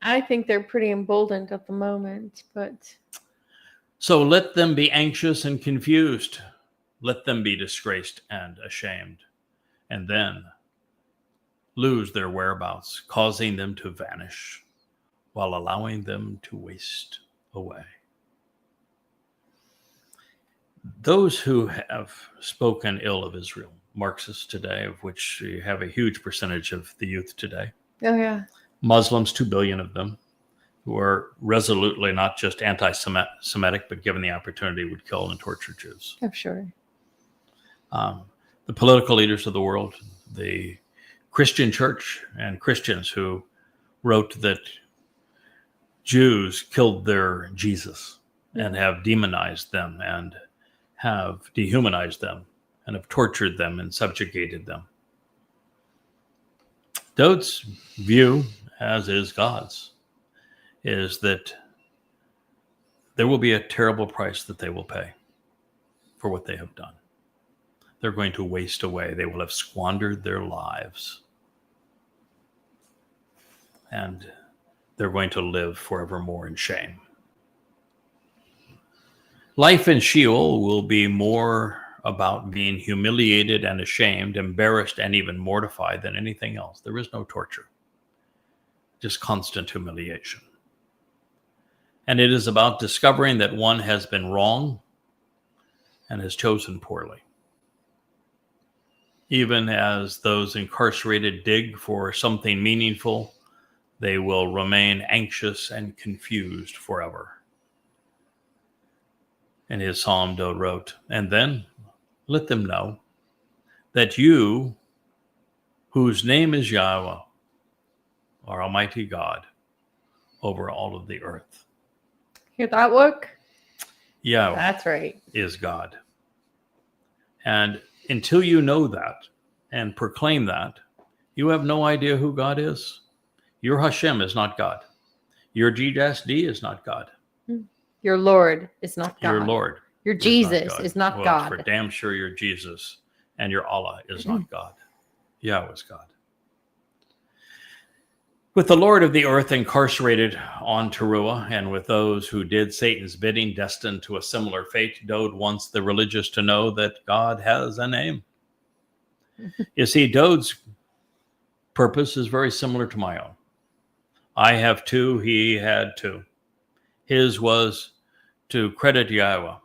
I think they're pretty emboldened at the moment, but... So let them be anxious and confused. Let them be disgraced and ashamed, and then lose their whereabouts, causing them to vanish while allowing them to waste away. Those who have spoken ill of Israel, Marxists today, of which you have a huge percentage of the youth today. Oh, yeah. Muslims, 2 billion of them, who are resolutely not just anti-Semitic, but given the opportunity would kill and torture Jews. I'm sure. The political leaders of the world, the Christian church and Christians who wrote that Jews killed their Jesus and have demonized them and have dehumanized them and have tortured them and subjugated them. Dode's view, as is God's, is that there will be a terrible price that they will pay for what they have done. They're going to waste away. They will have squandered their lives. And they're going to live forevermore in shame. Life in Sheol will be more about being humiliated and ashamed, embarrassed, and even mortified than anything else. There is no torture, just constant humiliation. And it is about discovering that one has been wrong and has chosen poorly. Even as those incarcerated dig for something meaningful, they will remain anxious and confused forever. In his psalm, Dode wrote, and then let them know that you, whose name is Yahowah, are Almighty God over all of the earth. Hear that look? Yahowah. That's right. Is God. And until you know that and proclaim that, you have no idea who God is. Your Hashem is not God. Your GSD is not God. Your Lord is not God. Your Lord. Your Jesus is not God. For damn sure your Jesus and your Allah is not God. Yahweh is God. With the Lord of the earth incarcerated on Towrah, and with those who did Satan's bidding destined to a similar fate, Dode wants the religious to know that God has a name. You see, Dode's purpose is very similar to my own. I have two, he had two. His was to credit Yahowah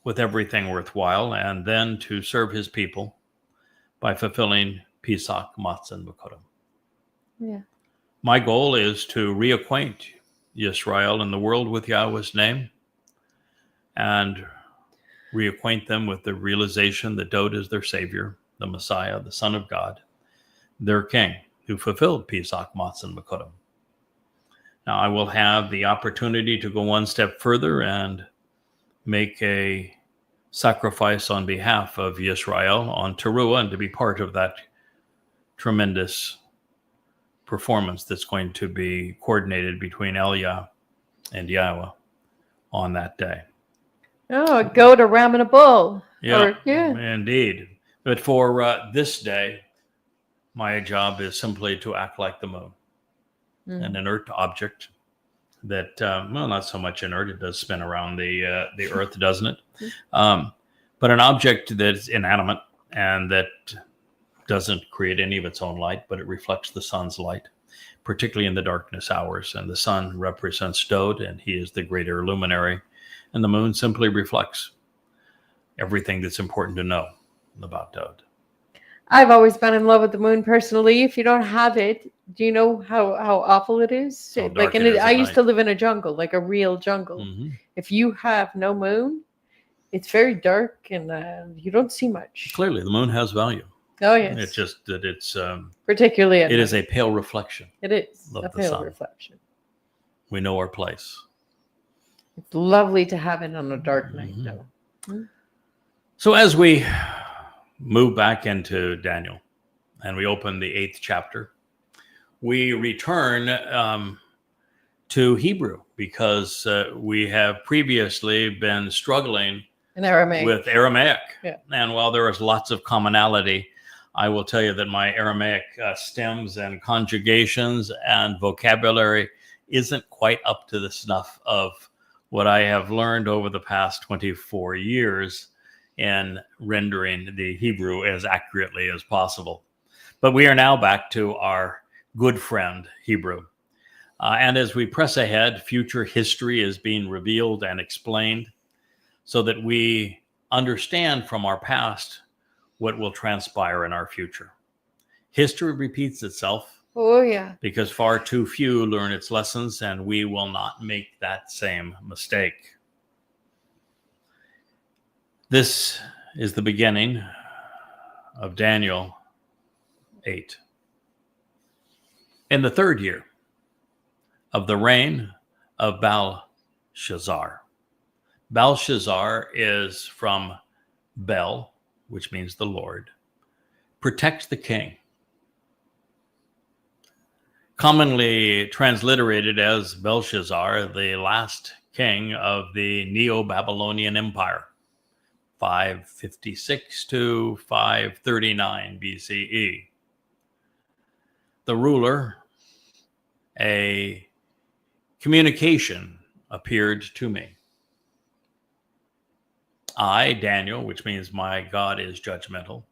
with everything worthwhile, and then to serve his people by fulfilling Pesach, Matzah, and Bokodim. Yeah. My goal is to reacquaint Israel and the world with Yahweh's name and reacquaint them with the realization that Dode is their Savior, the Messiah, the Son of God, their King, who fulfilled Pesach, Matzah, and Bokodim. Now, I will have the opportunity to go one step further and make a sacrifice on behalf of Yisrael on Towrah and to be part of that tremendous performance that's going to be coordinated between Elia and Yahowah on that day. Oh, a goat, a ram, and a bull. Yeah, Yeah. indeed. But for this day, my job is simply to act like the moon, an inert object that, well, not so much inert. It does spin around the earth, doesn't it? But an object that's inanimate and that doesn't create any of its own light, but it reflects the sun's light, particularly in the darkness hours. And the sun represents Dod, and he is the greater luminary. And the moon simply reflects everything that's important to know about Dod. I've always been in love with the moon personally. If you don't have it, do you know how awful it is? How Like, dark and it is I at used night. to live in a jungle, like a real jungle. Mm-hmm. If you have no moon, it's very dark and you don't see much. Clearly, the moon has value. Oh yes, It's just that it's particularly at it night. is a pale reflection. It is of a the pale sun. reflection. We know our place. It's lovely to have it on a dark night, Mhm. though. So as we move back into Daniel and we open the 8th chapter, we return to Hebrew because we have previously been struggling In Aramaic. with Aramaic. Yeah. And while there is lots of commonality, I will tell you that my Aramaic stems and conjugations and vocabulary isn't quite up to the snuff of what I have learned over the past 24 years in rendering the Hebrew as accurately as possible. But we are now back to our good friend, Hebrew. And as we press ahead, future history is being revealed and explained so that we understand from our past what will transpire in our future. History repeats itself Oh yeah. because far too few learn its lessons, and we will not make that same mistake. This is the beginning of Daniel 8. In the 3rd year of the reign of Belshazzar. Belshazzar is from Bel, which means the Lord. Protect the king. Commonly transliterated as Belshazzar, the last king of the Neo-Babylonian Empire, 556 to 539 BCE. The ruler, a communication appeared to me. I, Daniel, which means my God is judgmental,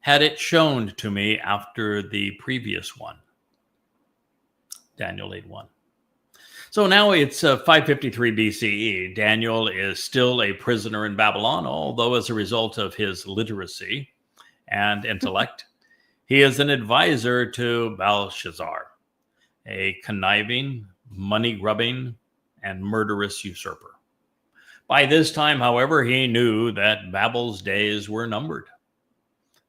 had it shown to me after the previous one. Daniel 8:1. So now it's 553 BCE. Daniel is still a prisoner in Babylon, although as a result of his literacy and intellect, he is an advisor to Belshazzar, a conniving, money-grubbing, and murderous usurper. By this time, however, he knew that Babel's days were numbered.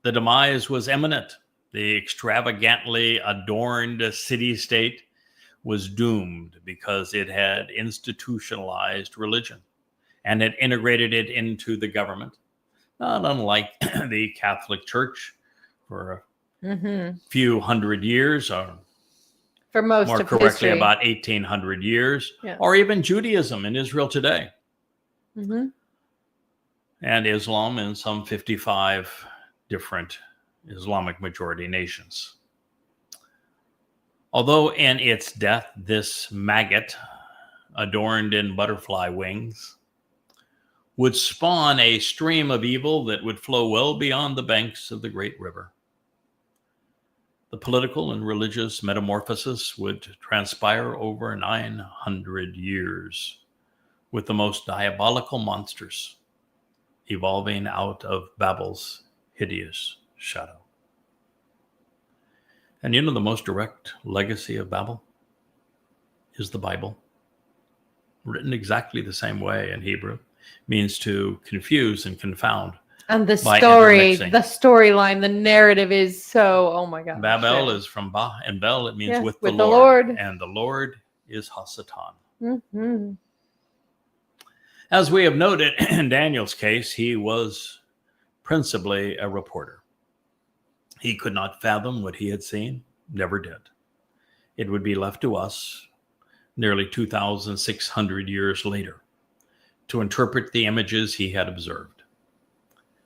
The demise was imminent. The extravagantly adorned city-state was doomed because it had institutionalized religion and had integrated it into the government, not unlike the Catholic Church for a few hundred years, or For most more of correctly, history. about 1800 years, Yeah. or even Judaism in Israel today, Mhm. and Islam in some 55 different Islamic majority nations. Although in its death, this maggot, adorned in butterfly wings, would spawn a stream of evil that would flow well beyond the banks of the great river. The political and religious metamorphosis would transpire over 900 years, with the most diabolical monsters evolving out of Babel's hideous shadow. And you know the most direct legacy of Babel is the Bible. Written exactly the same way in Hebrew, means to confuse and confound. And the by story, intermixing. the storyline, the narrative is so, oh my God. Babel is from Ba, and Bel, it means Yes, with with the the Lord. Lord. And the Lord is Hasatan. Mm-hmm. As we have noted in Daniel's case, he was principally a reporter. He could not fathom what he had seen, never did. It would be left to us nearly 2,600 years later to interpret the images he had observed.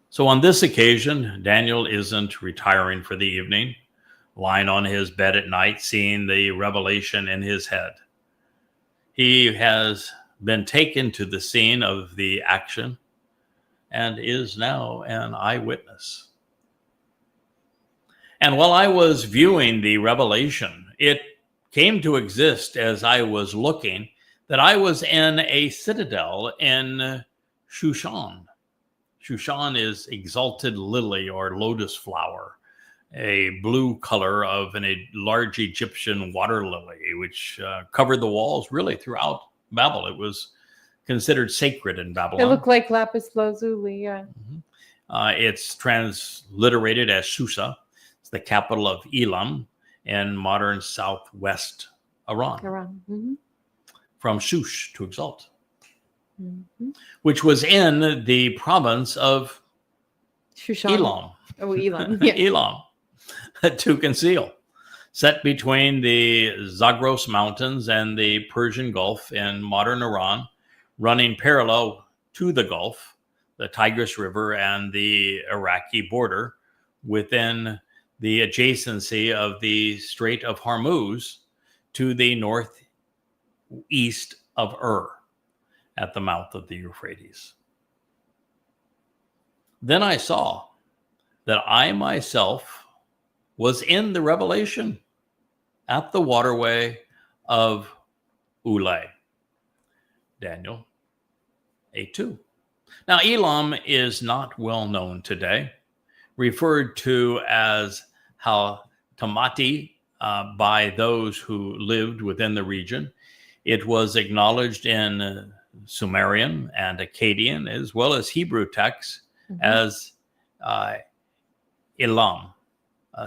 So on this occasion, Daniel isn't retiring for the evening, lying on his bed at night, seeing the revelation in his head. He has been taken to the scene of the action and is now an eyewitness. And while I was viewing the revelation, it came to exist as I was looking that I was in a citadel in Shushan. Shushan is exalted lily or lotus flower, a blue color of a large Egyptian water lily, which covered the walls really throughout Babel. It was considered sacred in Babylon. It looked like lapis lazuli, yeah. It's transliterated as Susa. It's the capital of Elam in modern southwest Iran. Mm-hmm. From Shush, to exalt, Mm-hmm. which was in the province of Shushan. Elam. Oh, Elam. Yeah. Elam, to conceal, set between the Zagros Mountains and the Persian Gulf in modern Iran, running parallel to the Gulf, the Tigris River, and the Iraqi border, within the adjacency of the Strait of Hormuz to the northeast of at the mouth of the Euphrates. Then I saw that I myself was in the revelation at the waterway of Ulay. Daniel 8:2. Now, Elam is not well known today, referred to as Tamati by those who lived within the region. It was acknowledged in Sumerian and Akkadian, as well as Hebrew texts, as Elam,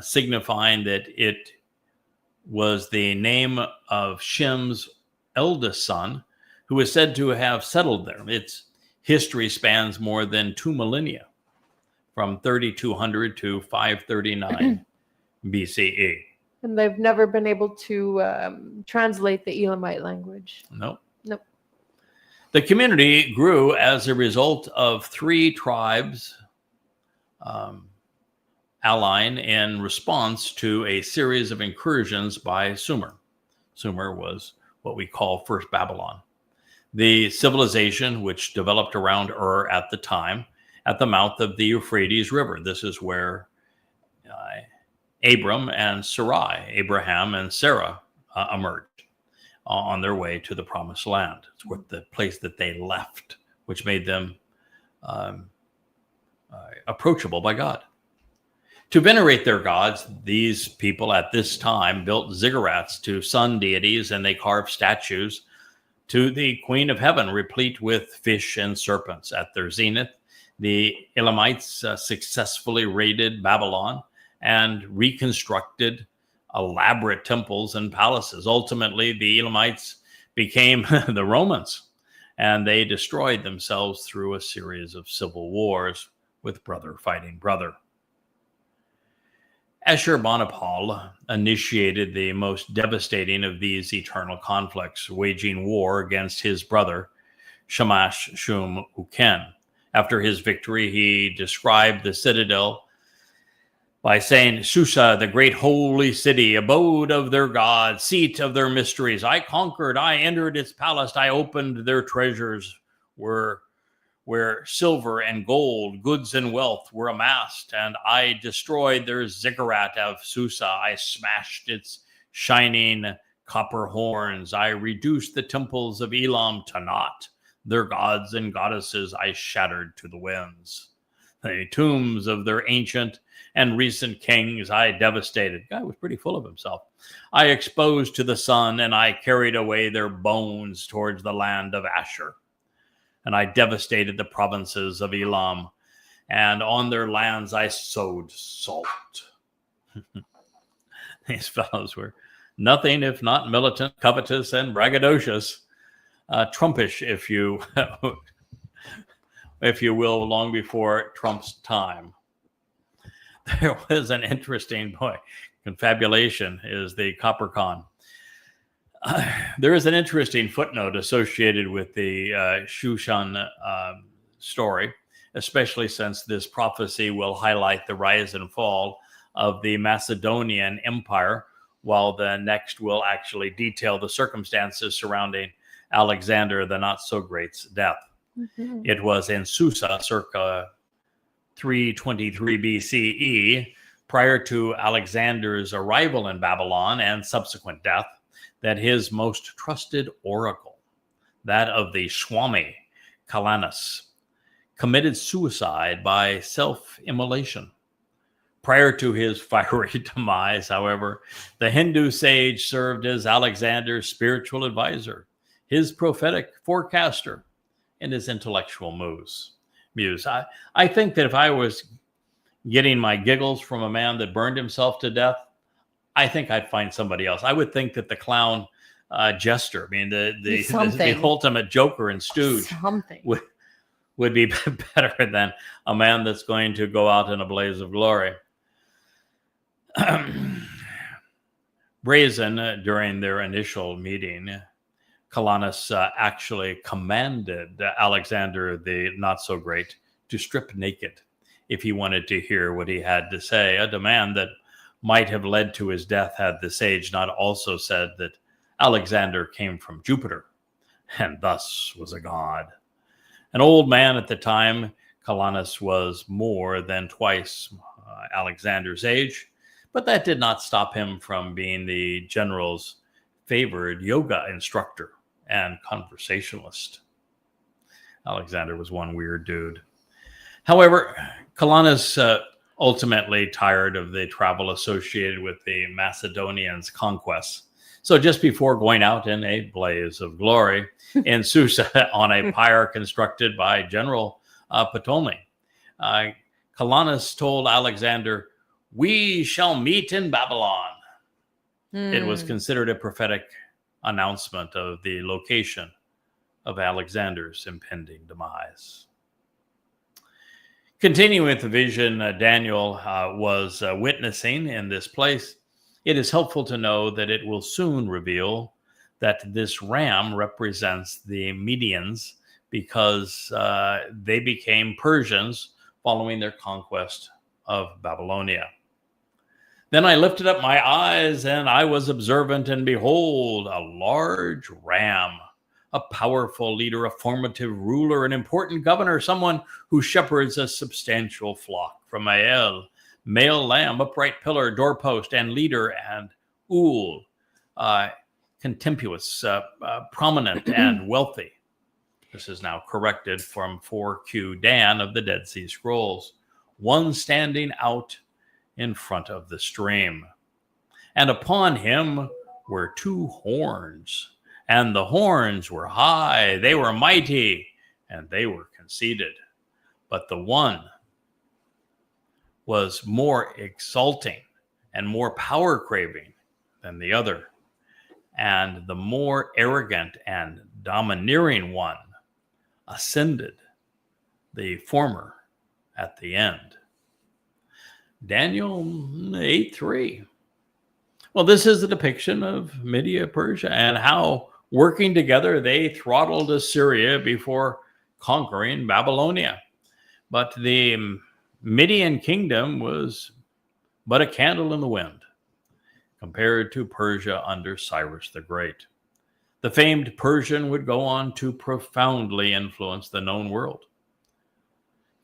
signifying that it was the name of Shem's eldest son, who is said to have settled there. Its history spans more than 2 millennia, from 3200 to 539 BCE. And they've never been able to translate the Elamite language. Nope. Nope. The community grew as a result of 3 tribes allying in response to a series of incursions by Sumer. Sumer was what we call First Babylon, the civilization which developed around at the time, at the mouth of the Euphrates River. This is where Abraham and Sarah emerged on their way to the promised land. It's what the place that they left, which made them approachable by God. To venerate their gods, these people at this time built ziggurats to sun deities, and they carved statues to the Queen of Heaven, replete with fish and serpents. At their zenith, the Elamites successfully raided Babylon and reconstructed elaborate temples and palaces. Ultimately, the Elamites became the Romans, and they destroyed themselves through a series of civil wars with brother fighting brother. Ashurbanipal initiated the most devastating of these eternal conflicts, waging war against his brother, Shamash Shum Uken. After his victory, he described the citadel by saying, Susa, the great holy city, abode of their God, seat of their mysteries. I conquered, I entered its palace, I opened their treasures, where silver and gold, goods and wealth were amassed, and I destroyed their ziggurat of Susa. I smashed its shining copper horns. I reduced the temples of Elam to naught. Their gods and goddesses I shattered to the winds. The tombs of their ancient and recent kings I devastated. The guy was pretty full of himself. I exposed to the sun, and I carried away their bones towards the land of Asher. And I devastated the provinces of Elam, and on their lands I sowed salt. These fellows were nothing if not militant, covetous, and braggadocious. Trumpish, if you if you will, long before Trump's time. There was an interesting, confabulation is the Coppercon. There is an interesting footnote associated with the Shushan story, especially since this prophecy will highlight the rise and fall of the Macedonian Empire, while the next will actually detail the circumstances surrounding Alexander the Not-So-Great's death. Mm-hmm. It was in Susa, circa 323 BCE, prior to Alexander's arrival in Babylon and subsequent death, that his most trusted oracle, that of the Swami Kalanas, committed suicide by self-immolation. Prior to his fiery demise, however, the Hindu sage served as Alexander's spiritual advisor, his prophetic forecaster, and his intellectual muse. I think that if I was getting my giggles from a man that burned himself to death, I think I'd find somebody else. I would think that the clown jester, the ultimate joker and stooge, would be better than a man that's going to go out in a blaze of glory. Brazen, during their initial meeting, Kalanas actually commanded Alexander the Not-So-Great to strip naked if he wanted to hear what he had to say, a demand that might have led to his death had the sage not also said that Alexander came from Jupiter and thus was a god. An old man at the time, Kalanas was more than twice Alexander's age, but that did not stop him from being the general's favored yoga instructor and conversationalist. Alexander was one weird dude. However, Kalanas ultimately tired of the travel associated with the Macedonians' conquests. So just before going out in a blaze of glory in Susa on a pyre constructed by General Ptolemy, Kalanas told Alexander, "We shall meet in Babylon." It was considered a prophetic announcement of the location of Alexander's impending demise. Continuing with the vision Daniel was witnessing in this place, it is helpful to know that it will soon reveal that this ram represents the Medians because they became Persians following their conquest of Babylonia. Then I lifted up my eyes, and I was observant, and behold, a large ram, a powerful leader, a formative ruler, an important governor, someone who shepherds a substantial flock from Mael, male lamb, upright pillar, doorpost, and leader, and Ul, contemptuous, prominent, and wealthy. This is now corrected from 4Q Dan of the Dead Sea Scrolls. One standing out in front of the stream. And upon him were two horns, and the horns were high, they were mighty, and they were conceited. But the one was more exalting and more power-craving than the other, and the more arrogant and domineering one ascended, the former at the end. Daniel 8:3. Well, this is a depiction of Media Persia and how working together they throttled Assyria before conquering Babylonia. But the Median kingdom was but a candle in the wind compared to Persia under Cyrus the Great. The famed Persian would go on to profoundly influence the known world.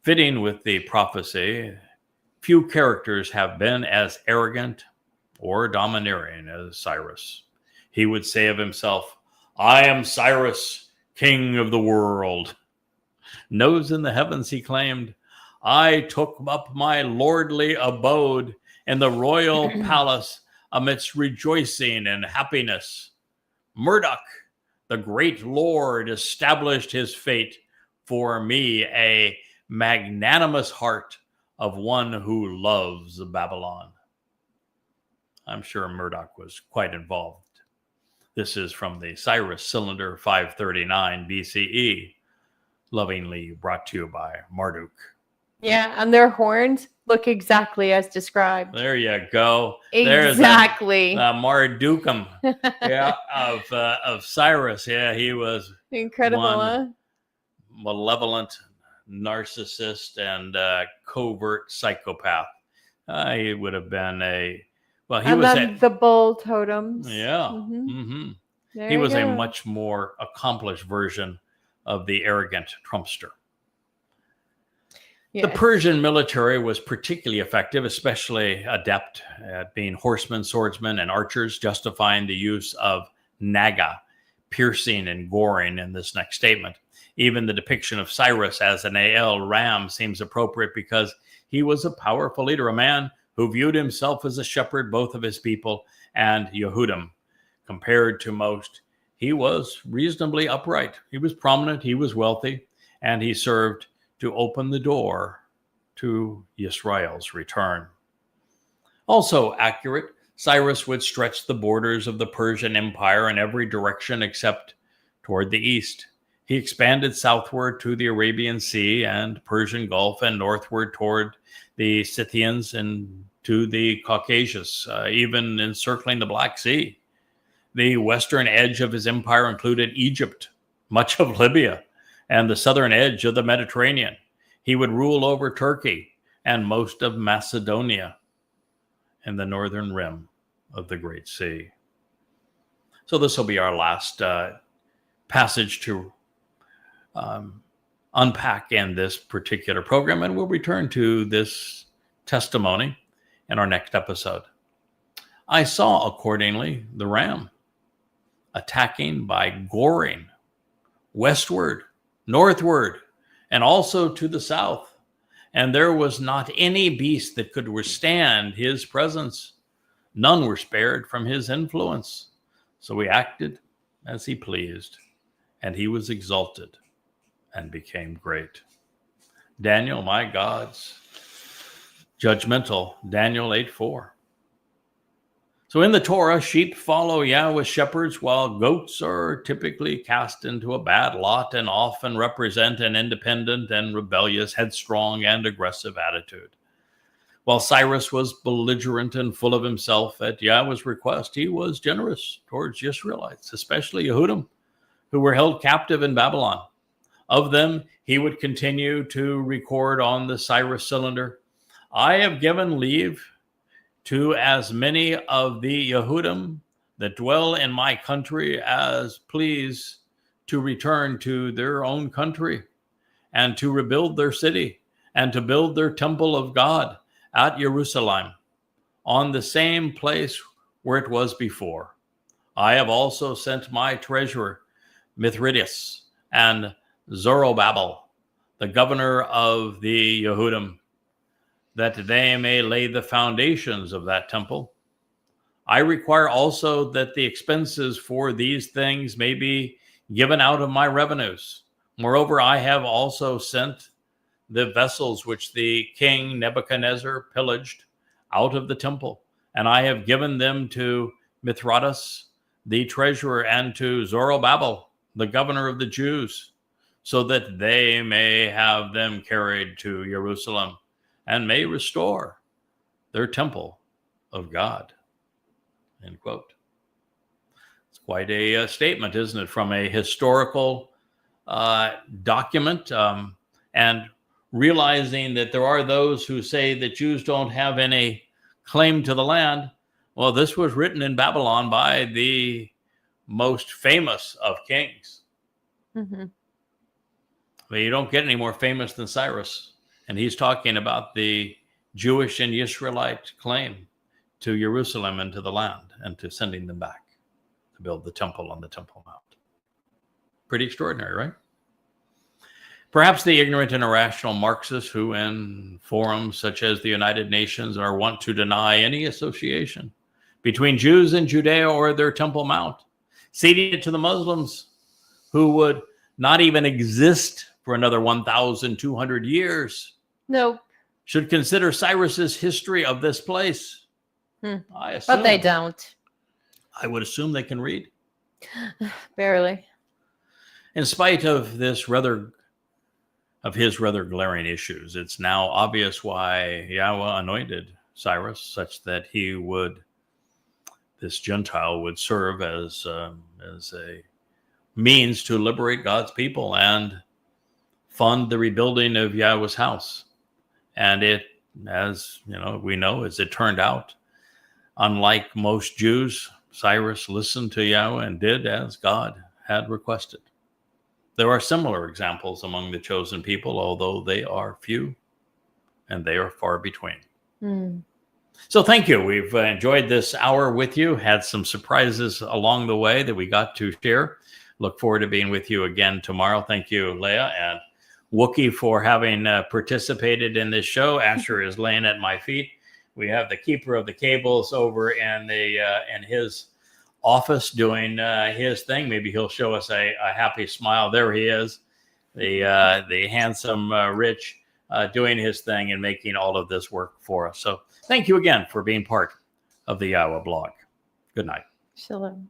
Fitting with the prophecy, few characters have been as arrogant or domineering as Cyrus. He would say of himself, "I am Cyrus, king of the world." Nose in the heavens, he claimed, "I took up my lordly abode in the royal palace amidst rejoicing and happiness. Murdoch, the great lord, established his fate for me, a magnanimous heart of one who loves Babylon." I'm sure Murdoch was quite involved. This is from the Cyrus Cylinder 539 BCE. lovingly brought to you by Marduk. Yeah, and their horns look exactly as described. There you go. Exactly. There's Mardukum, yeah, of Cyrus. Yeah, he was Incredible, huh? malevolent narcissist and covert psychopath. He would have been the bull totems. Yeah. Mm-hmm. Mm-hmm. He was a much more accomplished version of the arrogant Trumpster. Yes. The Persian military was particularly effective, especially adept at being horsemen, swordsmen, and archers, justifying the use of naga, piercing and goring, in this next statement. Even the depiction of Cyrus as an AL ram seems appropriate because he was a powerful leader, a man who viewed himself as a shepherd both of his people and Yehudim. Compared to most, he was reasonably upright. He was prominent, he was wealthy, and he served to open the door to Israel's return. Also accurate, Cyrus would stretch the borders of the Persian Empire in every direction except toward the east. He expanded southward to the Arabian Sea and Persian Gulf and northward toward the Scythians and to the Caucasus, even encircling the Black Sea. The western edge of his empire included Egypt, much of Libya, and the southern edge of the Mediterranean. He would rule over Turkey and most of Macedonia and the northern rim of the Great Sea. So this will be our last passage to unpack in this particular program, and we'll return to this testimony in our next episode. I saw, accordingly, the ram attacking by goring westward, northward, and also to the south. And there was not any beast that could withstand his presence. None were spared from his influence. So he acted as he pleased, and he was exalted and became great. Daniel, my God's judgmental, Daniel 8:4. So in the Torah, sheep follow Yahweh's shepherds, while goats are typically cast into a bad lot and often represent an independent and rebellious, headstrong and aggressive attitude. While Cyrus was belligerent and full of himself, at Yahweh's request, he was generous towards Israelites, especially Yehudim, who were held captive in Babylon. Of them, he would continue to record on the Cyrus cylinder, "I have given leave to as many of the Yehudim that dwell in my country as please to return to their own country and to rebuild their city and to build their temple of God at Jerusalem on the same place where it was before. I have also sent my treasurer Mithridates and Zorobabel, the governor of the Yehudim, that they may lay the foundations of that temple. I require also that the expenses for these things may be given out of my revenues. Moreover, I have also sent the vessels which the king Nebuchadnezzar pillaged out of the temple, and I have given them to Mithridates, the treasurer, and to Zorobabel, the governor of the Jews, so that they may have them carried to Jerusalem and may restore their temple of God." End quote. It's quite a statement, isn't it, from a historical document, and realizing that there are those who say that Jews don't have any claim to the land. Well, this was written in Babylon by the most famous of kings. Mm-hmm. But you don't get any more famous than Cyrus. And he's talking about the Jewish and Israelite claim to Jerusalem and to the land and to sending them back to build the temple on the Temple Mount. Pretty extraordinary, right? Perhaps the ignorant and irrational Marxists who in forums such as the United Nations are wont to deny any association between Jews and Judea or their Temple Mount, ceding it to the Muslims who would not even exist for another 1,200 years. Nope. Should consider Cyrus's history of this place. I assume, but they don't. I would assume they can read. Barely. In spite of this rather of his rather glaring issues. It's now obvious why Yahweh anointed Cyrus such that this Gentile would serve as a means to liberate God's people and fund the rebuilding of Yahweh's house. And it, as we know, as it turned out, unlike most Jews, Cyrus listened to Yahweh and did as God had requested. There are similar examples among the chosen people, although they are few and they are far between. So thank you. We've enjoyed this hour with you, had some surprises along the way that we got to share. Look forward to being with you again tomorrow. Thank you, Leah and Wookie, for having participated in this show. Asher is laying at my feet. We have the keeper of the cables over in his office doing his thing. Maybe he'll show us a happy smile. There he is, the handsome Rich doing his thing and making all of this work for us. So thank you again for being part of the YAHOWAH blog. Good night. Shalom.